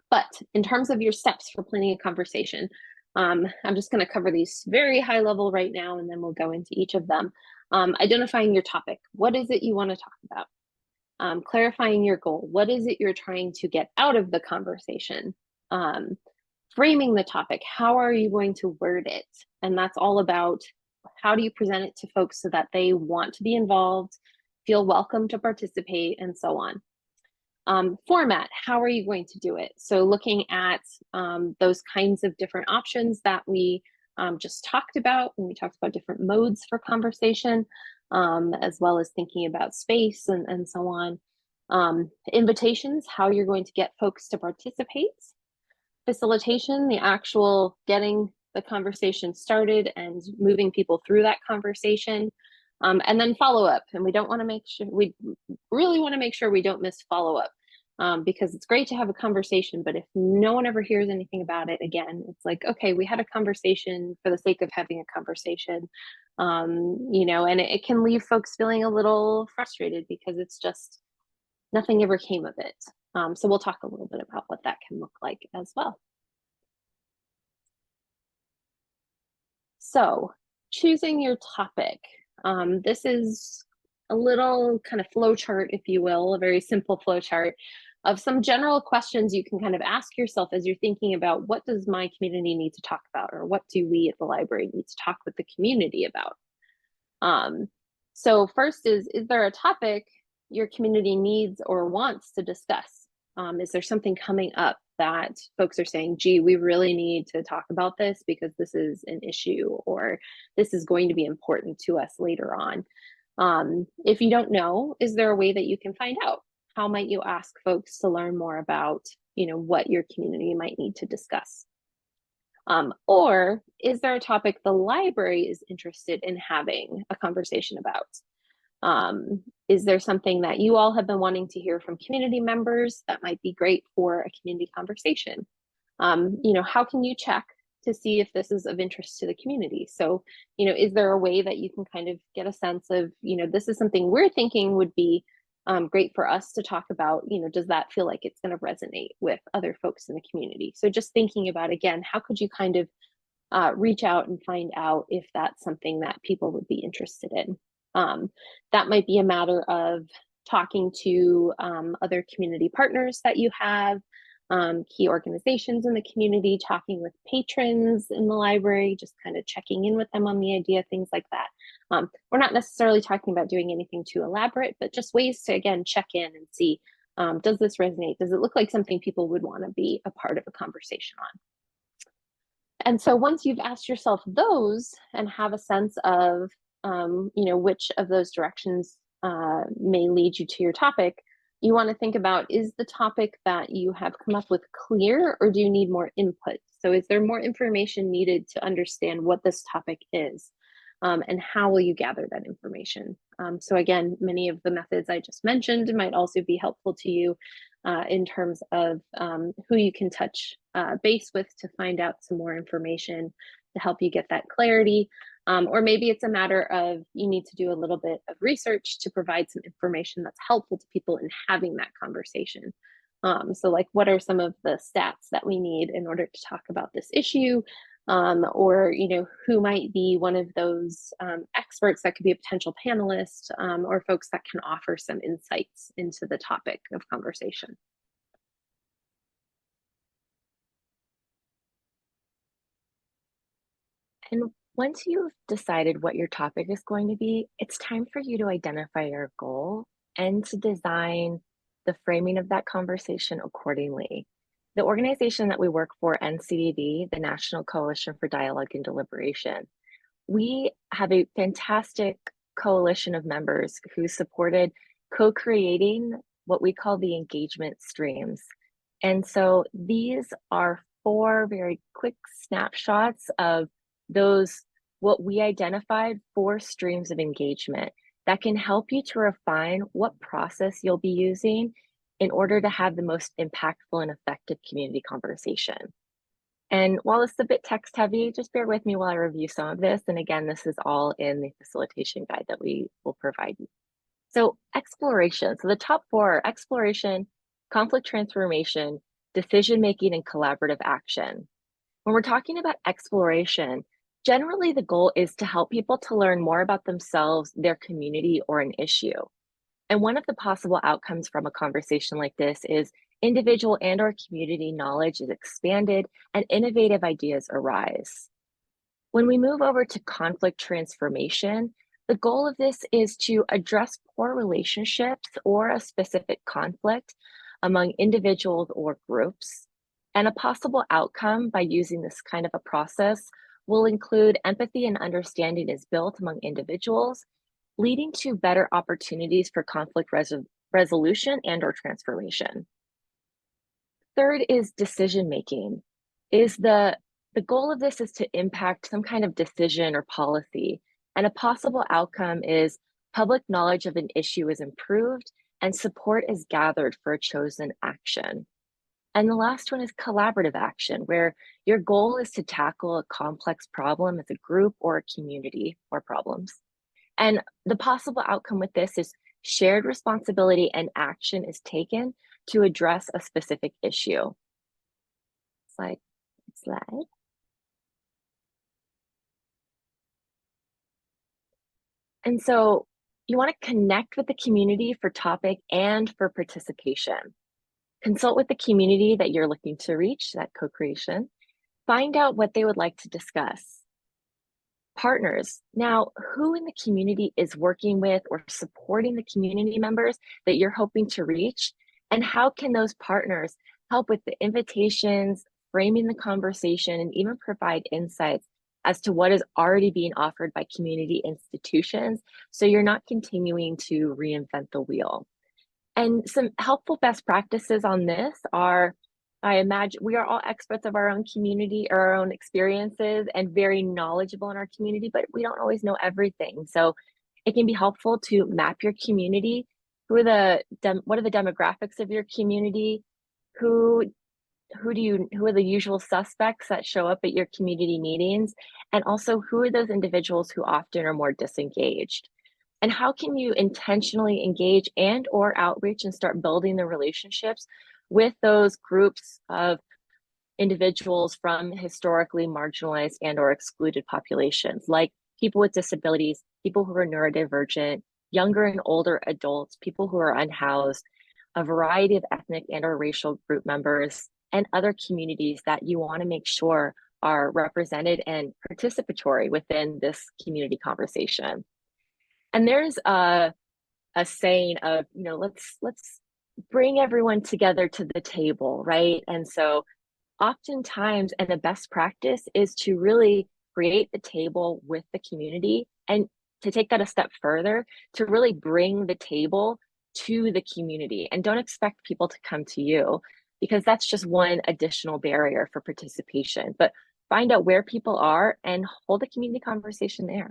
But in terms of your steps for planning a conversation, I'm just going to cover these very high level right now, and then we'll go into each of them. Identifying your topic. What is it you want to talk about? Clarifying your goal. What is it you're trying to get out of the conversation? Framing the topic. How are you going to word it? And that's all about how do you present it to folks so that they want to be involved, feel welcome to participate, and so on. Format, how are you going to do it? So looking at those kinds of different options that we just talked about when we talked about different modes for conversation, as well as thinking about space and so on. Invitations, how you're going to get folks to participate. Facilitation, the actual getting the conversation started and moving people through that conversation. And then follow-up, and we really want to make sure we don't miss follow-up, because it's great to have a conversation, but if no one ever hears anything about it again, it's like, okay, we had a conversation for the sake of having a conversation, and it can leave folks feeling a little frustrated because it's just nothing ever came of it. So we'll talk a little bit about what that can look like as well. So choosing your topic. This is a little kind of flow chart, if you will, a very simple flow chart of some general questions you can kind of ask yourself as you're thinking about what does my community need to talk about, or what do we at the library need to talk with the community about. So first is there a topic your community needs or wants to discuss? Is there something coming up that folks are saying, gee, we really need to talk about this because this is an issue, or this is going to be important to us later on? If you don't know, is there a way that you can find out? How might you ask folks to learn more about, what your community might need to discuss? Or is there a topic the library is interested in having a conversation about? Is there something that you all have been wanting to hear from community members that might be great for a community conversation? How can you check to see if this is of interest to the community. So, is there a way that you can kind of get a sense of, this is something we're thinking would be great for us to talk about, does that feel like it's going to resonate with other folks in the community? So just thinking about, again, how could you kind of reach out and find out if that's something that people would be interested in? That might be a matter of talking to other community partners that you have, key organizations in the community, talking with patrons in the library, just kind of checking in with them on the idea, things like that. We're not necessarily talking about doing anything too elaborate, but just ways to, again, check in and see, does this resonate? Does it look like something people would want to be a part of a conversation on? And so once you've asked yourself those and have a sense of, which of those directions may lead you to your topic, you want to think about, is the topic that you have come up with clear, or do you need more input? So is there more information needed to understand what this topic is? And how will you gather that information? So again, many of the methods I just mentioned might also be helpful to you in terms of who you can touch base with to find out some more information to help you get that clarity. Or maybe it's a matter of you need to do a little bit of research to provide some information that's helpful to people in having that conversation. So like, what are some of the stats that we need in order to talk about this issue? Or, who might be one of those experts that could be a potential panelist, or folks that can offer some insights into the topic of conversation. And once you've decided what your topic is going to be, it's time for you to identify your goal and to design the framing of that conversation accordingly. The organization that we work for, NCDD, the National Coalition for Dialogue and Deliberation, we have a fantastic coalition of members who supported co-creating what we call the engagement streams. And so these are 4 very quick snapshots of those, what we identified 4 streams of engagement that can help you to refine what process you'll be using in order to have the most impactful and effective community conversation. And while it's a bit text heavy, just bear with me while I review some of this. And again, this is all in the facilitation guide that we will provide you. So exploration. So the top 4 are exploration, conflict transformation, decision-making, and collaborative action. When we're talking about exploration, generally the goal is to help people to learn more about themselves, their community, or an issue. And one of the possible outcomes from a conversation like this is individual and or community knowledge is expanded and innovative ideas arise. When we move over to conflict transformation, the goal of this is to address poor relationships or a specific conflict among individuals or groups. And a possible outcome by using this kind of a process will include empathy and understanding is built among individuals, leading to better opportunities for conflict resolution and or transformation. Third is decision making. The goal of this is to impact some kind of decision or policy, and a possible outcome is public knowledge of an issue is improved and support is gathered for a chosen action. And the last one is collaborative action, where your goal is to tackle a complex problem as a group or a community or problems. And the possible outcome with this is shared responsibility and action is taken to address a specific issue. Slide. And so you want to connect with the community for topic and for participation. Consult with the community that you're looking to reach, that co-creation. Find out what they would like to discuss. Partners. Now, who in the community is working with or supporting the community members that you're hoping to reach? And how can those partners help with the invitations, framing the conversation, and even provide insights as to what is already being offered by community institutions, so you're not continuing to reinvent the wheel? And some helpful best practices on this are, I imagine we are all experts of our own community or our own experiences and very knowledgeable in our community, but we don't always know everything. So it can be helpful to map your community. What are the demographics of your community? Who who are the usual suspects that show up at your community meetings? And also, who are those individuals who often are more disengaged? And how can you intentionally engage and or outreach and start building the relationships with those groups of individuals from historically marginalized and or excluded populations, like people with disabilities, people who are neurodivergent, younger and older adults, people who are unhoused, a variety of ethnic and or racial group members, and other communities that you want to make sure are represented and participatory within this community conversation. And there's a saying of, you know, let's bring everyone together to the table, right? And so oftentimes, and the best practice is to really create the table with the community, and to take that a step further, to really bring the table to the community, and don't expect people to come to you, because that's just one additional barrier for participation. But find out where people are and hold a community conversation there.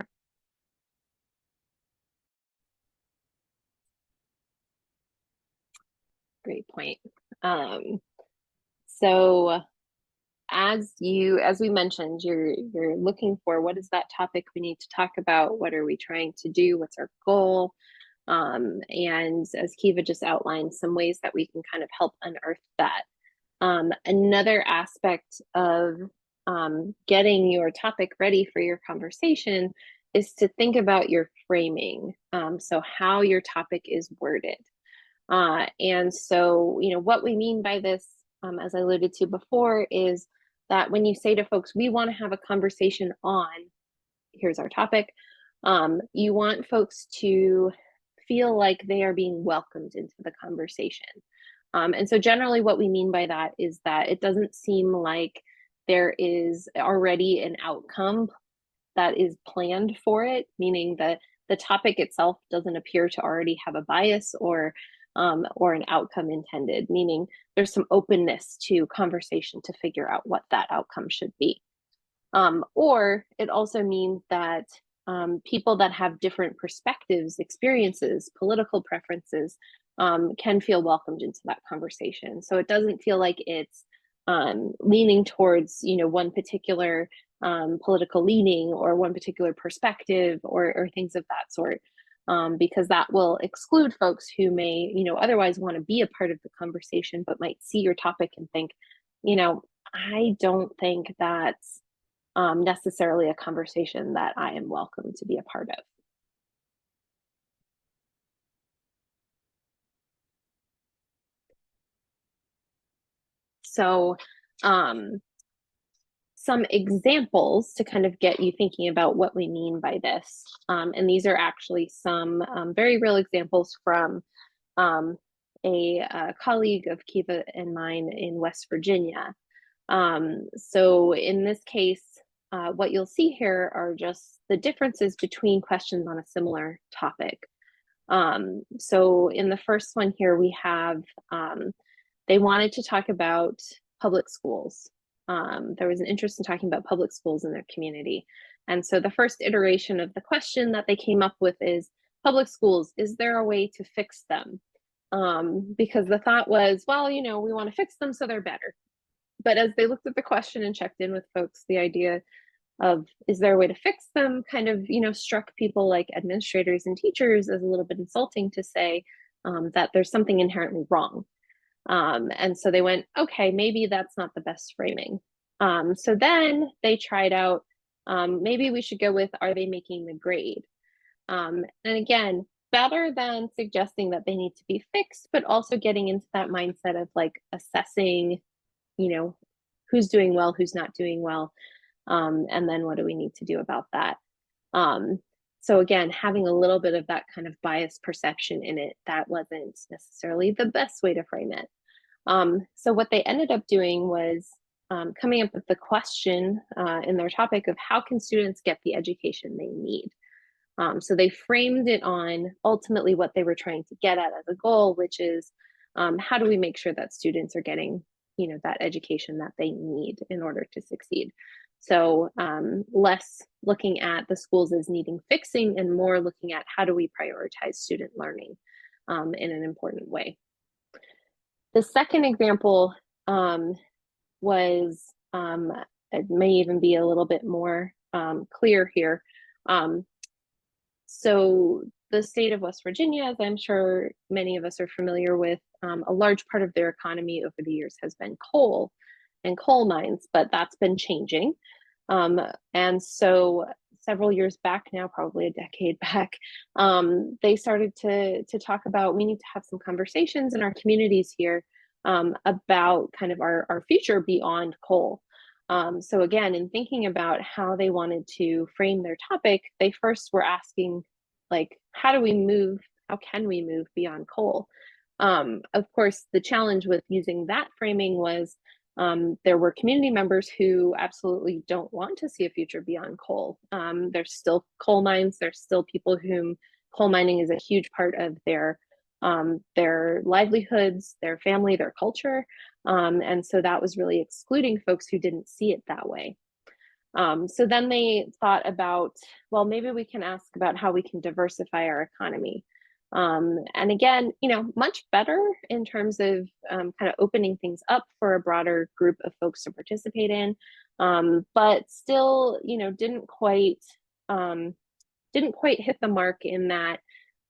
Great point. So as we mentioned, you're looking for, what is that topic we need to talk about? What are we trying to do? What's our goal? And as Kiva just outlined, some ways that we can kind of help unearth that. Another aspect of getting your topic ready for your conversation is to think about your framing. So how your topic is worded. And so, you know, what we mean by this, as I alluded to before, is that when you say to folks, we want to have a conversation on, here's our topic, you want folks to feel like they are being welcomed into the conversation. And so generally what we mean by that is that it doesn't seem like there is already an outcome that is planned for it, meaning that the topic itself doesn't appear to already have a bias or an outcome intended, meaning there's some openness to conversation to figure out what that outcome should be. Or it also means that people that have different perspectives, experiences, political preferences can feel welcomed into that conversation. So it doesn't feel like it's leaning towards, you know, one particular political leaning or one particular perspective or things of that sort. Because that will exclude folks who may, you know, otherwise want to be a part of the conversation, but might see your topic and think, you know, I don't think that's necessarily a conversation that I am welcome to be a part of. So some examples to kind of get you thinking about what we mean by this. And these are actually some very real examples from a colleague of Kiva and mine in West Virginia. So in this case, what you'll see here are just the differences between questions on a similar topic. So in the first one here, we have, they wanted to talk about public schools. There was an interest in talking about public schools in their community. And so the first iteration of the question that they came up with is, public schools, is there a way to fix them? Because the thought was, well, you know, we want to fix them so they're better. But as they looked at the question and checked in with folks, the idea of, is there a way to fix them, kind of, you know, struck people like administrators and teachers as a little bit insulting to say that there's something inherently wrong. And so they went, okay, maybe that's not the best framing. So then they tried out, maybe we should go with, are they making the grade? And again, better than suggesting that they need to be fixed, but also getting into that mindset of like assessing, you know, who's doing well, who's not doing well, and then what do we need to do about that? So again, having a little bit of that kind of bias perception in it, that wasn't necessarily the best way to frame it. So what they ended up doing was coming up with the question in their topic of, how can students get the education they need? So they framed it on ultimately what they were trying to get at as a goal, which is, how do we make sure that students are getting, you know, that education that they need in order to succeed? So less looking at the schools as needing fixing and more looking at, how do we prioritize student learning in an important way? The second example was, it may even be a little bit more clear here. So the state of West Virginia, as I'm sure many of us are familiar with, a large part of their economy over the years has been coal and coal mines, but that's been changing. And so several years back now, probably a decade back, they started to talk about, we need to have some conversations in our communities here about kind of our future beyond coal. So again, in thinking about how they wanted to frame their topic, they first were asking, like, how can we move beyond coal? Of course, the challenge with using that framing was there were community members who absolutely don't want to see a future beyond coal. There's still coal mines, there's still people whom coal mining is a huge part of their livelihoods, their family, their culture. And so that was really excluding folks who didn't see it that way. So then they thought about, well, maybe we can ask about how we can diversify our economy. And again, much better in terms of kind of opening things up for a broader group of folks to participate in, but still, didn't quite hit the mark in that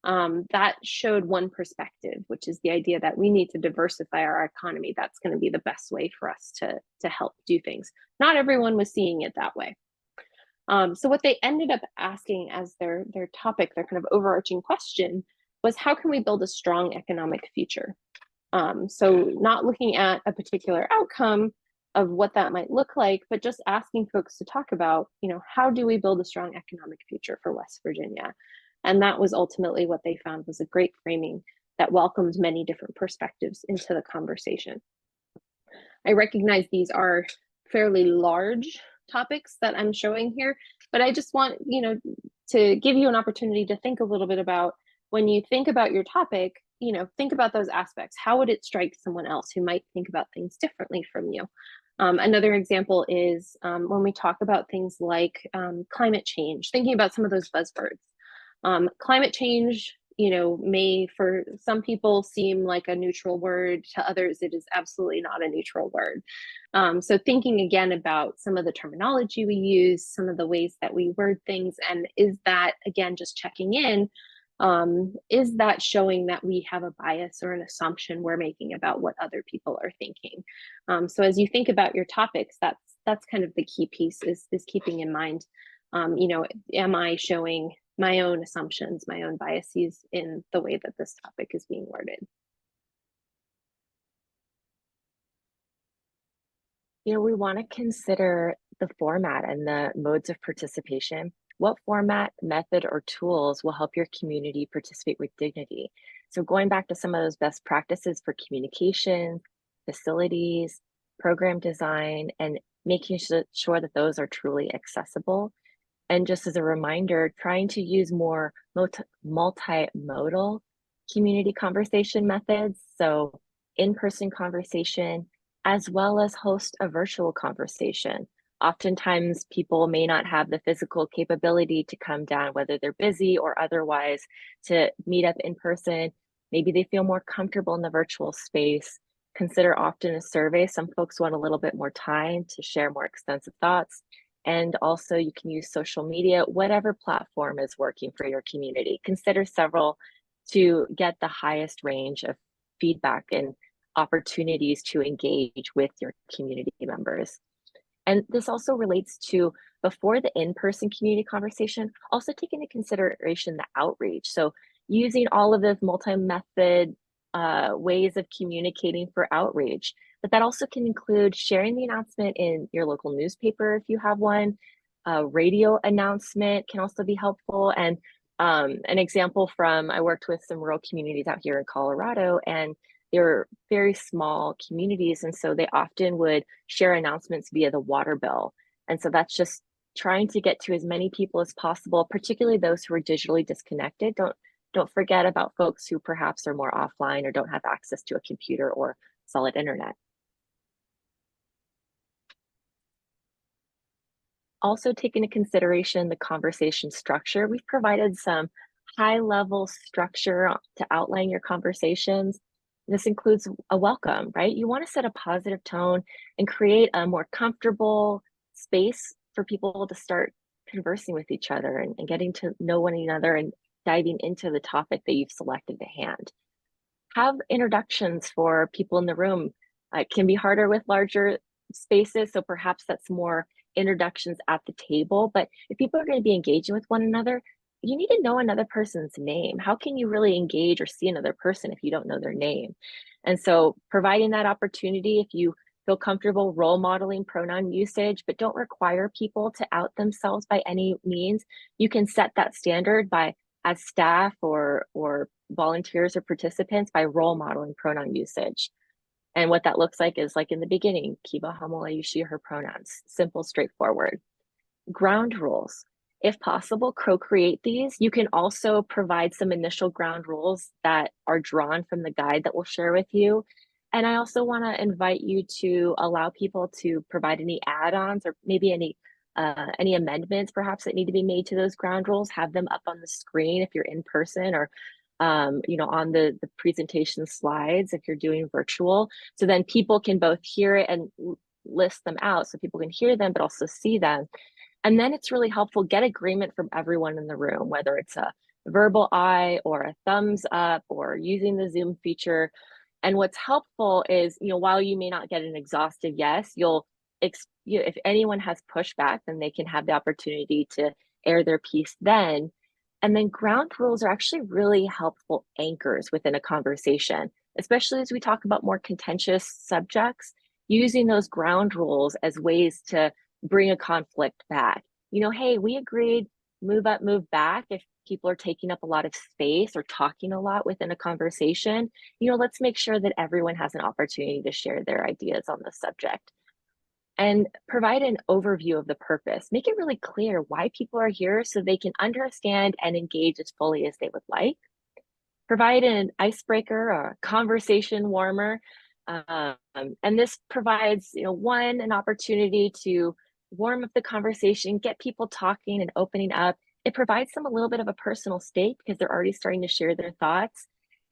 that showed one perspective, which is the idea that we need to diversify our economy. That's going to be the best way for us to help do things. Not everyone was seeing it that way. So what they ended up asking as their topic, their kind of overarching question, was how can we build a strong economic future? So not looking at a particular outcome of what that might look like, but just asking folks to talk about, how do we build a strong economic future for West Virginia? And that was ultimately what they found was a great framing that welcomed many different perspectives into the conversation. I recognize these are fairly large topics that I'm showing here, but I just want, to give you an opportunity to think a little bit about, when you think about your topic, think about those aspects. How would it strike someone else who might think about things differently from you? Another example is when we talk about things like climate change, thinking about some of those buzzwords. Climate change, may for some people seem like a neutral word. To others, it is absolutely not a neutral word. So thinking again about some of the terminology we use, some of the ways that we word things, and is that, again, just checking in, is that showing that we have a bias or an assumption we're making about what other people are thinking? So as you think about your topics, that's kind of the key piece, is keeping in mind, am I showing my own assumptions, my own biases in the way that this topic is being worded? We want to consider the format and the modes of participation. What format, method, or tools will help your community participate with dignity? So going back to some of those best practices for communication, facilities, program design, and making sure that those are truly accessible. And just as a reminder, trying to use more multimodal community conversation methods, so in-person conversation, as well as host a virtual conversation. Oftentimes, people may not have the physical capability to come down, whether they're busy or otherwise, to meet up in person. Maybe they feel more comfortable in the virtual space. Consider often a survey. Some folks want a little bit more time to share more extensive thoughts. And also you can use social media, whatever platform is working for your community. Consider several to get the highest range of feedback and opportunities to engage with your community members. And this also relates to, before the in-person community conversation, also take into consideration the outreach. So using all of those multi-method ways of communicating for outreach. But that also can include sharing the announcement in your local newspaper if you have one. A radio announcement can also be helpful. And an example from, I worked with some rural communities out here in Colorado, and they're very small communities. And so they often would share announcements via the water bill. And so that's just trying to get to as many people as possible, particularly those who are digitally disconnected. Don't forget about folks who perhaps are more offline or don't have access to a computer or solid internet. Also take into consideration the conversation structure. We've provided some high-level structure to outline your conversations. This includes a welcome, right? You want to set a positive tone and create a more comfortable space for people to start conversing with each other and getting to know one another and diving into the topic that you've selected to hand. Have introductions for people in the room. It can be harder with larger spaces, so perhaps that's more introductions at the table. But if people are going to be engaging with one another, you need to know another person's name. How can you really engage or see another person if you don't know their name? And so providing that opportunity, if you feel comfortable role modeling pronoun usage, but don't require people to out themselves by any means, you can set that standard by as staff or volunteers or participants by role modeling pronoun usage. And what that looks like is like in the beginning, Kiva Hamala Yushi, her pronouns, simple, straightforward. Ground rules. If possible, co-create these. You can also provide some initial ground rules that are drawn from the guide that we'll share with you. And I also want to invite you to allow people to provide any add-ons or maybe any amendments perhaps that need to be made to those ground rules. Have them up on the screen if you're in person, or on the presentation slides if you're doing virtual. So then people can both hear it and list them out so people can hear them, but also see them. And then it's really helpful, get agreement from everyone in the room, whether it's a verbal eye or a thumbs up or using the Zoom feature. And what's helpful is, while you may not get an exhaustive yes, if anyone has pushback, then they can have the opportunity to air their piece then. And then ground rules are actually really helpful anchors within a conversation, especially as we talk about more contentious subjects, using those ground rules as ways to bring a conflict back. Hey, we agreed, move up, move back. If people are taking up a lot of space or talking a lot within a conversation, let's make sure that everyone has an opportunity to share their ideas on the subject. And provide an overview of the purpose. Make it really clear why people are here so they can understand and engage as fully as they would like. Provide an icebreaker or a conversation warmer. And this provides, an opportunity to warm up the conversation, get people talking and opening up. It provides them a little bit of a personal stake because they're already starting to share their thoughts.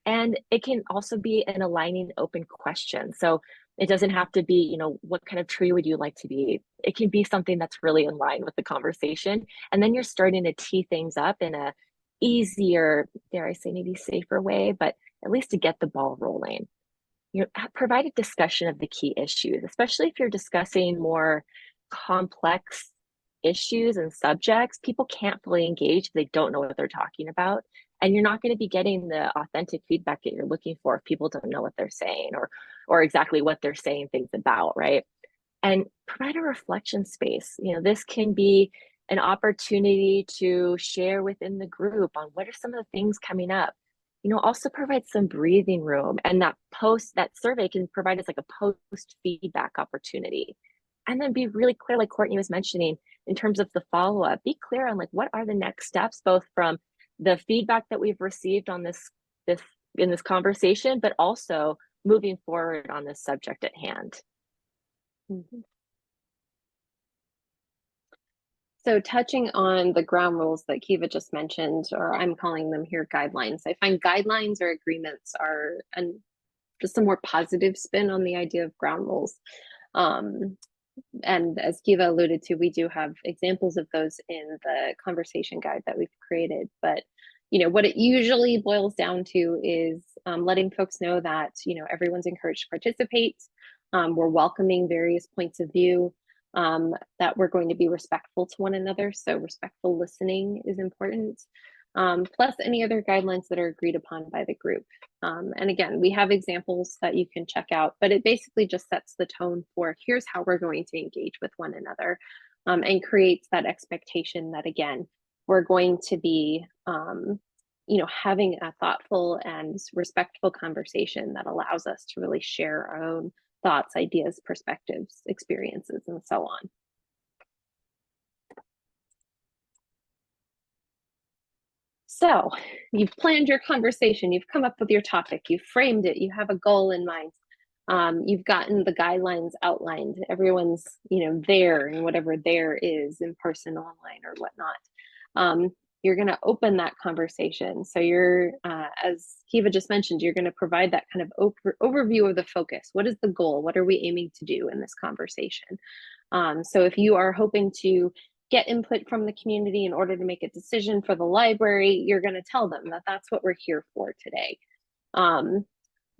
And it can also be an aligning open question. So it doesn't have to be, what kind of tree would you like to be? It can be something that's really in line with the conversation. And then you're starting to tee things up in a easier, dare I say, maybe safer way, but at least to get the ball rolling. Provide a discussion of the key issues, especially if you're discussing more complex issues and subjects. People can't fully engage if they don't know what they're talking about. And you're not going to be getting the authentic feedback that you're looking for if people don't know what they're saying or exactly what they're saying things about, right? And provide a reflection space. This can be an opportunity to share within the group on what are some of the things coming up. Also provide some breathing room, and that survey can provide us like a post feedback opportunity. And then be really clear, like Courtney was mentioning, in terms of the follow-up, be clear on like what are the next steps, both from the feedback that we've received on this in this conversation, but also moving forward on this subject at hand. Mm-hmm. So touching on the ground rules that Kiva just mentioned, or I'm calling them here guidelines, I find guidelines or agreements are just a more positive spin on the idea of ground rules. And as Kiva alluded to, we do have examples of those in the conversation guide that we've created. But what it usually boils down to is letting folks know that everyone's encouraged to participate. We're welcoming various points of view, that we're going to be respectful to one another. So respectful listening is important. Plus any other guidelines that are agreed upon by the group. And again, we have examples that you can check out, but it basically just sets the tone for here's how we're going to engage with one another, and creates that expectation that, again, we're going to be having a thoughtful and respectful conversation that allows us to really share our own thoughts, ideas, perspectives, experiences, and so on. So you've planned your conversation, you've come up with your topic, you've framed it, you have a goal in mind. You've gotten the guidelines outlined. Everyone's, there, and whatever there is in person, online, or whatnot. you're going to open that conversation. So you're, as Kiva just mentioned, you're going to provide that kind of overview of the focus. What is the goal? What are we aiming to do in this conversation? So if you are hoping to get input from the community in order to make a decision for the library, you're going to tell them that that's what we're here for today.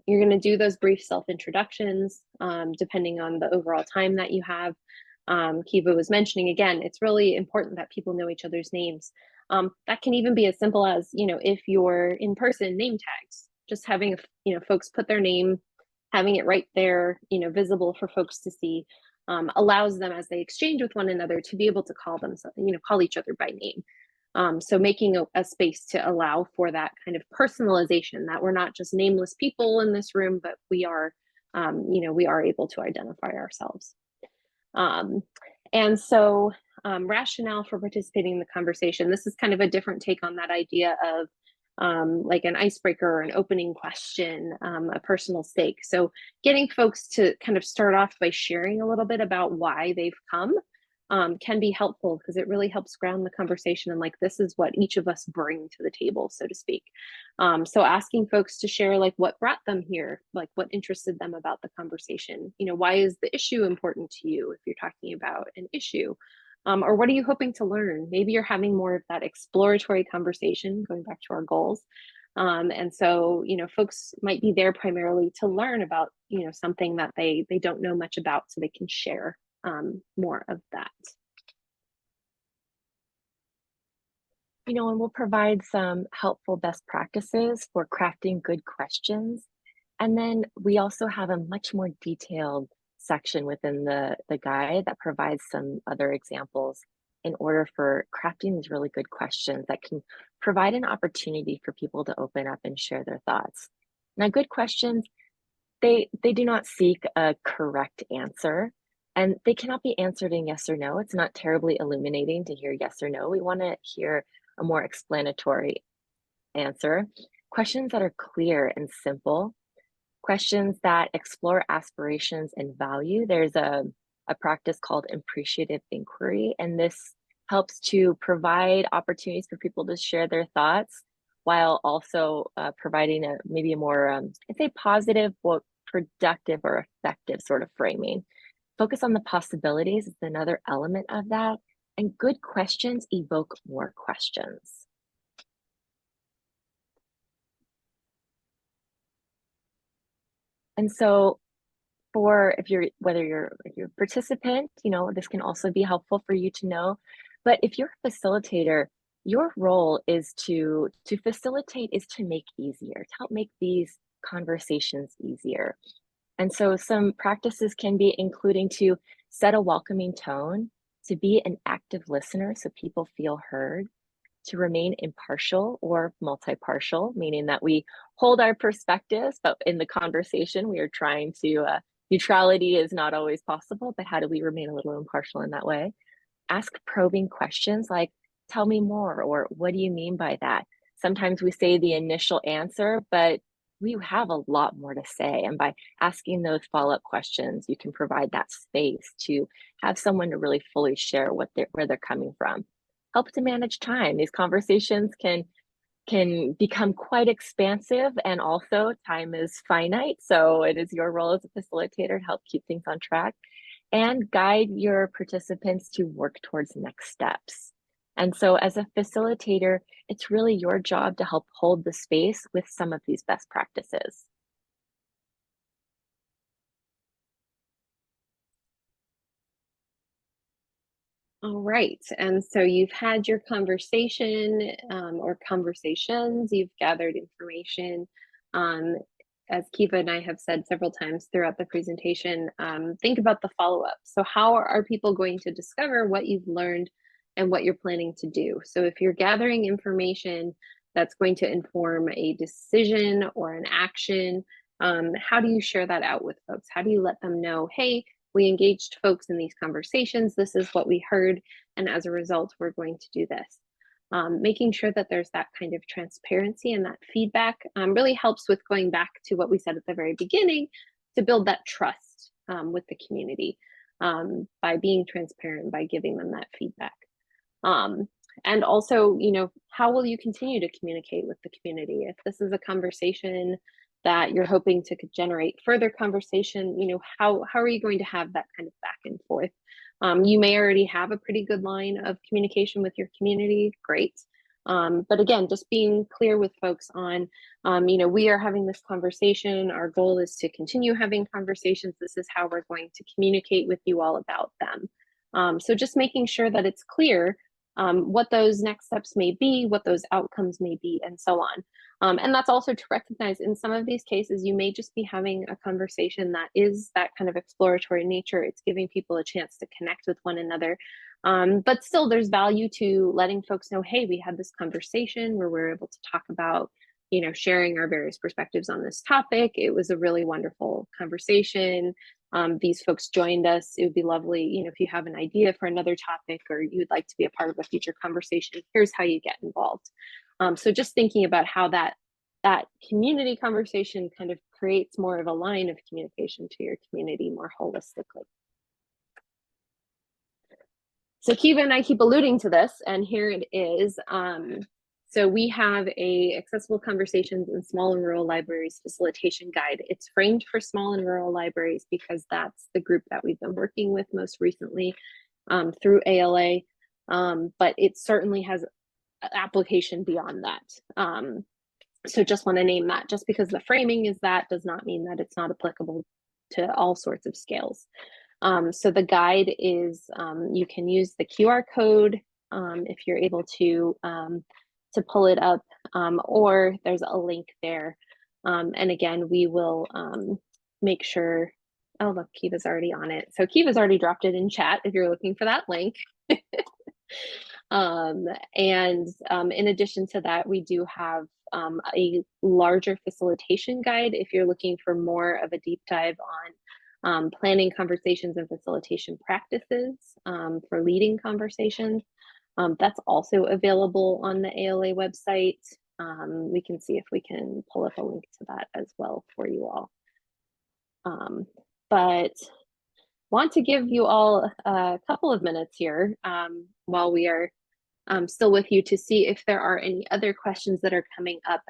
You're going to do those brief self-introductions, depending on the overall time that you have. Kiva was mentioning, again, it's really important that people know each other's names. That can even be as simple as, if you're in person, name tags, just having, folks put their name, having it right there, visible for folks to see, allows them, as they exchange with one another, to be able to call them, call each other by name. So making a space to allow for that kind of personalization, that we're not just nameless people in this room, but we are, we are able to identify ourselves. And so rationale for participating in the conversation, this is kind of a different take on that idea of like an icebreaker or an opening question, a personal stake. So getting folks to kind of start off by sharing a little bit about why they've come can be helpful, because it really helps ground the conversation and like, this is what each of us bring to the table, so to speak. So asking folks to share like what brought them here, like what interested them about the conversation. Why is the issue important to you if you're talking about an issue? Or what are you hoping to learn? Maybe you're having more of that exploratory conversation, going back to our goals. And so, folks might be there primarily to learn about, something that they don't know much about, so they can share more of that. And we'll provide some helpful best practices for crafting good questions. And then we also have a much more detailed section within the guide that provides some other examples in order for crafting these really good questions that can provide an opportunity for people to open up and share their thoughts. Now, good questions, they do not seek a correct answer, and they cannot be answered in yes or no. It's not terribly illuminating to hear yes or no. We want to hear a more explanatory answer. Questions that are clear and simple. Questions that explore aspirations and value. There's a practice called appreciative inquiry, and this helps to provide opportunities for people to share their thoughts while also providing maybe a more, I'd say, positive, or productive or effective sort of framing. Focus on the possibilities is another element of that, and good questions evoke more questions. And so if you're a participant, this can also be helpful for you to know. But if you're a facilitator, your role is to facilitate, is to make easier, to help make these conversations easier. And so some practices can be including to set a welcoming tone, to be an active listener so people feel heard, to remain impartial or multi-partial, meaning that we hold our perspectives, but in the conversation, we are trying to, neutrality is not always possible, but how do we remain a little impartial in that way? Ask probing questions like, tell me more, or what do you mean by that? Sometimes we say the initial answer, but we have a lot more to say. And by asking those follow-up questions, you can provide that space to have someone to really fully share where they're coming from. Help to manage time. These conversations can become quite expansive, and also time is finite. So it is your role as a facilitator to help keep things on track and guide your participants to work towards next steps. And so as a facilitator, it's really your job to help hold the space with some of these best practices. All right, and so you've had your conversation or conversations, you've gathered information. As Kiva and I have said several times throughout the presentation, think about the follow-up. So how are people going to discover what you've learned and what you're planning to do? So if you're gathering information that's going to inform a decision or an action, how do you share that out with folks? How do you let them know, hey, we engaged folks in these conversations, this is what we heard, and as a result, we're going to do this. Making sure that there's that kind of transparency and that feedback really helps with going back to what we said at the very beginning, to build that trust with the community by being transparent, by giving them that feedback. And also, you know, how will you continue to communicate with the community? If this is a conversation that you're hoping to generate further conversation, you know, how are you going to have that kind of back and forth? You may already have a pretty good line of communication with your community, great. But again, just being clear with folks on, you know, we are having this conversation. Our goal is to continue having conversations. This is how we're going to communicate with you all about them. So just making sure that it's clear what those next steps may be, what those outcomes may be, and so on. And that's also to recognize in some of these cases, you may just be having a conversation that is that kind of exploratory nature. It's giving people a chance to connect with one another. But still, there's value to letting folks know, hey, we had this conversation where we're able to talk about, you know, sharing our various perspectives on this topic. It was a really wonderful conversation. These folks joined us. It would be lovely, you know, if you have an idea for another topic or you'd like to be a part of a future conversation, here's how you get involved. So just thinking about how that community conversation kind of creates more of a line of communication to your community more holistically. So Kiva and I keep alluding to this, and here it is. So we have a Accessible Conversations in Small and Rural Libraries facilitation guide. It's framed for small and rural libraries because that's the group that we've been working with most recently through ALA, but it certainly has application beyond that. So just want to name that. Just because the framing is that does not mean that it's not applicable to all sorts of scales. So the guide is, you can use the QR code if you're able to pull it up, or there's a link there. And again, we will make sure, oh look, Kiva's already on it. So Kiva's already dropped it in chat if you're looking for that link. And in addition to that, we do have a larger facilitation guide if you're looking for more of a deep dive on planning conversations and facilitation practices for leading conversations. That's also available on the ALA website. We can see if we can pull up a link to that as well for you all. But want to give you all a couple of minutes here while we are still with you to see if there are any other questions that are coming up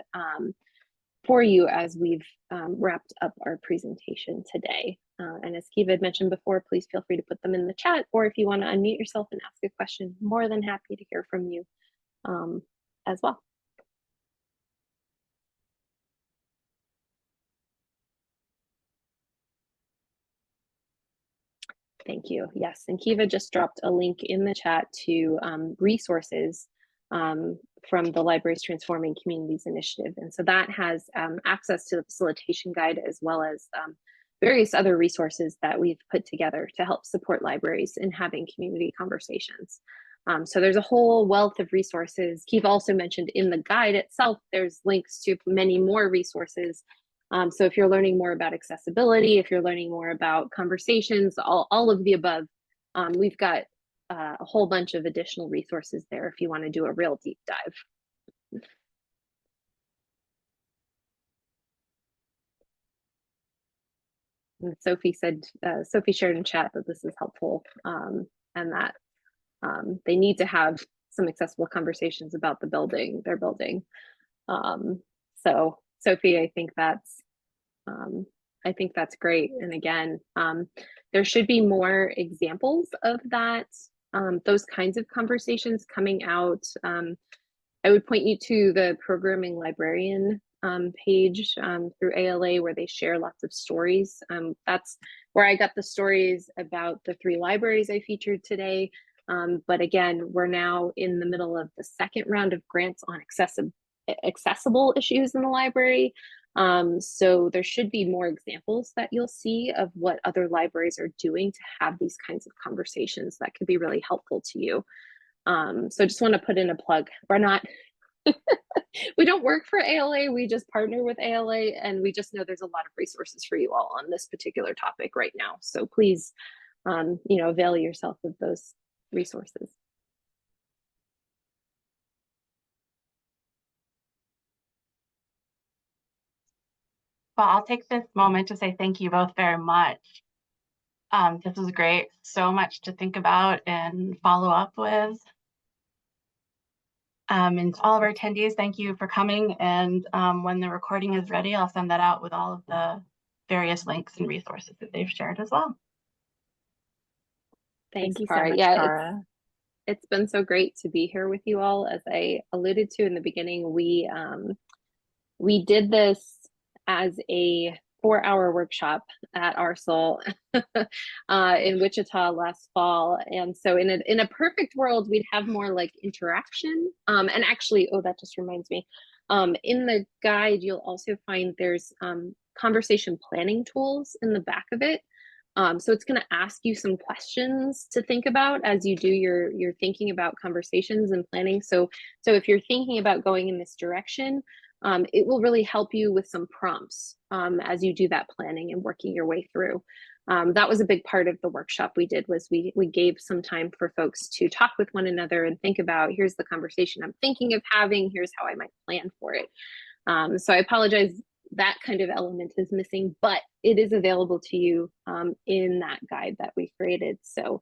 for you as we've wrapped up our presentation today. And as Kiva had mentioned before, please feel free to put them in the chat, or if you want to unmute yourself and ask a question, more than happy to hear from you as well. Thank you. Yes, and Kiva just dropped a link in the chat to resources from the Libraries Transforming Communities initiative. And so that has access to the facilitation guide as well as various other resources that we've put together to help support libraries in having community conversations. So there's a whole wealth of resources. Kiva also mentioned in the guide itself, there's links to many more resources. So if you're learning more about accessibility, if you're learning more about conversations, all of the above, we've got a whole bunch of additional resources there if you want to do a real deep dive. And Sophie said, Sophie shared in chat that this is helpful and that they need to have some accessible conversations about the building they're building. So Sophie, I think that's great. And again, there should be more examples of that, those kinds of conversations coming out. I would point you to the Programming Librarian page through ALA where they share lots of stories. That's where I got the stories about the 3 libraries I featured today. But again, we're now in the middle of the second round of grants on accessible issues in the library. So there should be more examples that you'll see of what other libraries are doing to have these kinds of conversations that could be really helpful to you. So I just want to put in a plug. We're not, we don't work for ALA, we just partner with ALA, and we just know there's a lot of resources for you all on this particular topic right now. So please, you know, avail yourself of those resources. Well, I'll take this moment to say thank you both very much. This was great. So much to think about and follow up with. And to all of our attendees, thank you for coming. And when the recording is ready, I'll send that out with all of the various links and resources that they've shared as well. Thanks, Thank you so Cara. much, Yeah, Cara. it's been so great to be here with you all. As I alluded to in the beginning, we did this as a 4-hour workshop at Arsenal in Wichita last fall. And so in a perfect world, we'd have more like interaction. And actually, oh, that just reminds me. In the guide, you'll also find there's conversation planning tools in the back of it. So it's going to ask you some questions to think about as you do your thinking about conversations and planning. So if you're thinking about going in this direction, it will really help you with some prompts as you do that planning and working your way through. That was a big part of the workshop we did, was we gave some time for folks to talk with one another and think about, here's the conversation I'm thinking of having, here's how I might plan for it. So I apologize, that kind of element is missing, but it is available to you in that guide that we created. So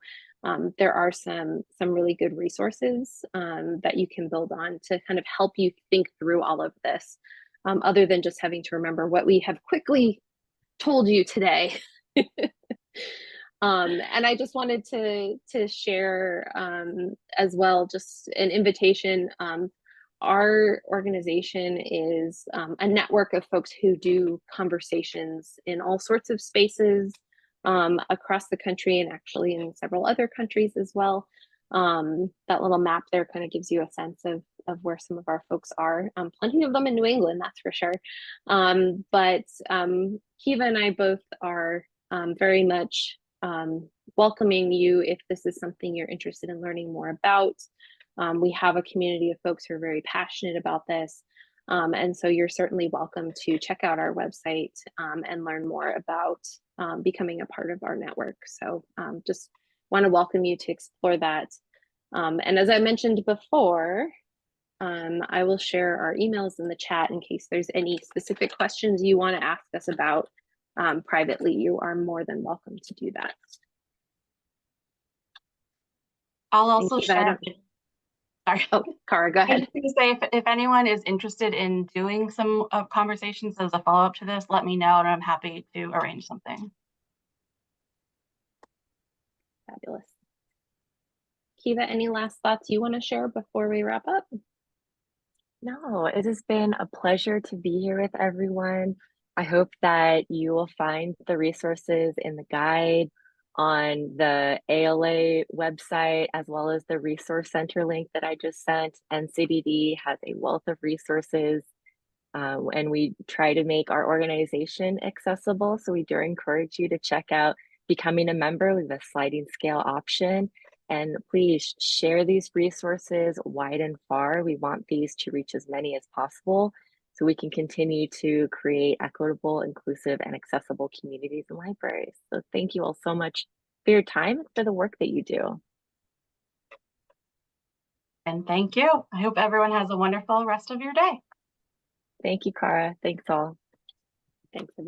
there are some really good resources that you can build on to kind of help you think through all of this, other than just having to remember what we have quickly told you today. And I just wanted to share as well, just an invitation. Our organization is a network of folks who do conversations in all sorts of spaces across the country, and actually in several other countries as well. That little map there kind of gives you a sense of where some of our folks are. Plenty of them in New England, that's for sure. But Kiva and I both are very much welcoming you if this is something you're interested in learning more about. We have a community of folks who are very passionate about this. And so you're certainly welcome to check out our website and learn more about becoming a part of our network. So just want to welcome you to explore that. And as I mentioned before, I will share our emails in the chat in case there's any specific questions you want to ask us about privately. You are more than welcome to do that. I'll also share. Sorry. Oh, Cara, go ahead. I was going to say, if anyone is interested in doing some conversations as a follow-up to this, let me know and I'm happy to arrange something. Fabulous. Kiva, any last thoughts you want to share before we wrap up? No, it has been a pleasure to be here with everyone. I hope that you will find the resources in the guide, on the ALA website, as well as the resource center link that I just sent. NCDD has a wealth of resources, and we try to make our organization accessible. So we do encourage you to check out becoming a member with a sliding scale option. And please share these resources wide and far. We want these to reach as many as possible so we can continue to create equitable, inclusive, and accessible communities and libraries. So thank you all so much for your time and for the work that you do. And thank you. I hope everyone has a wonderful rest of your day. Thank you, Cara. Thanks all. Thanks, everyone.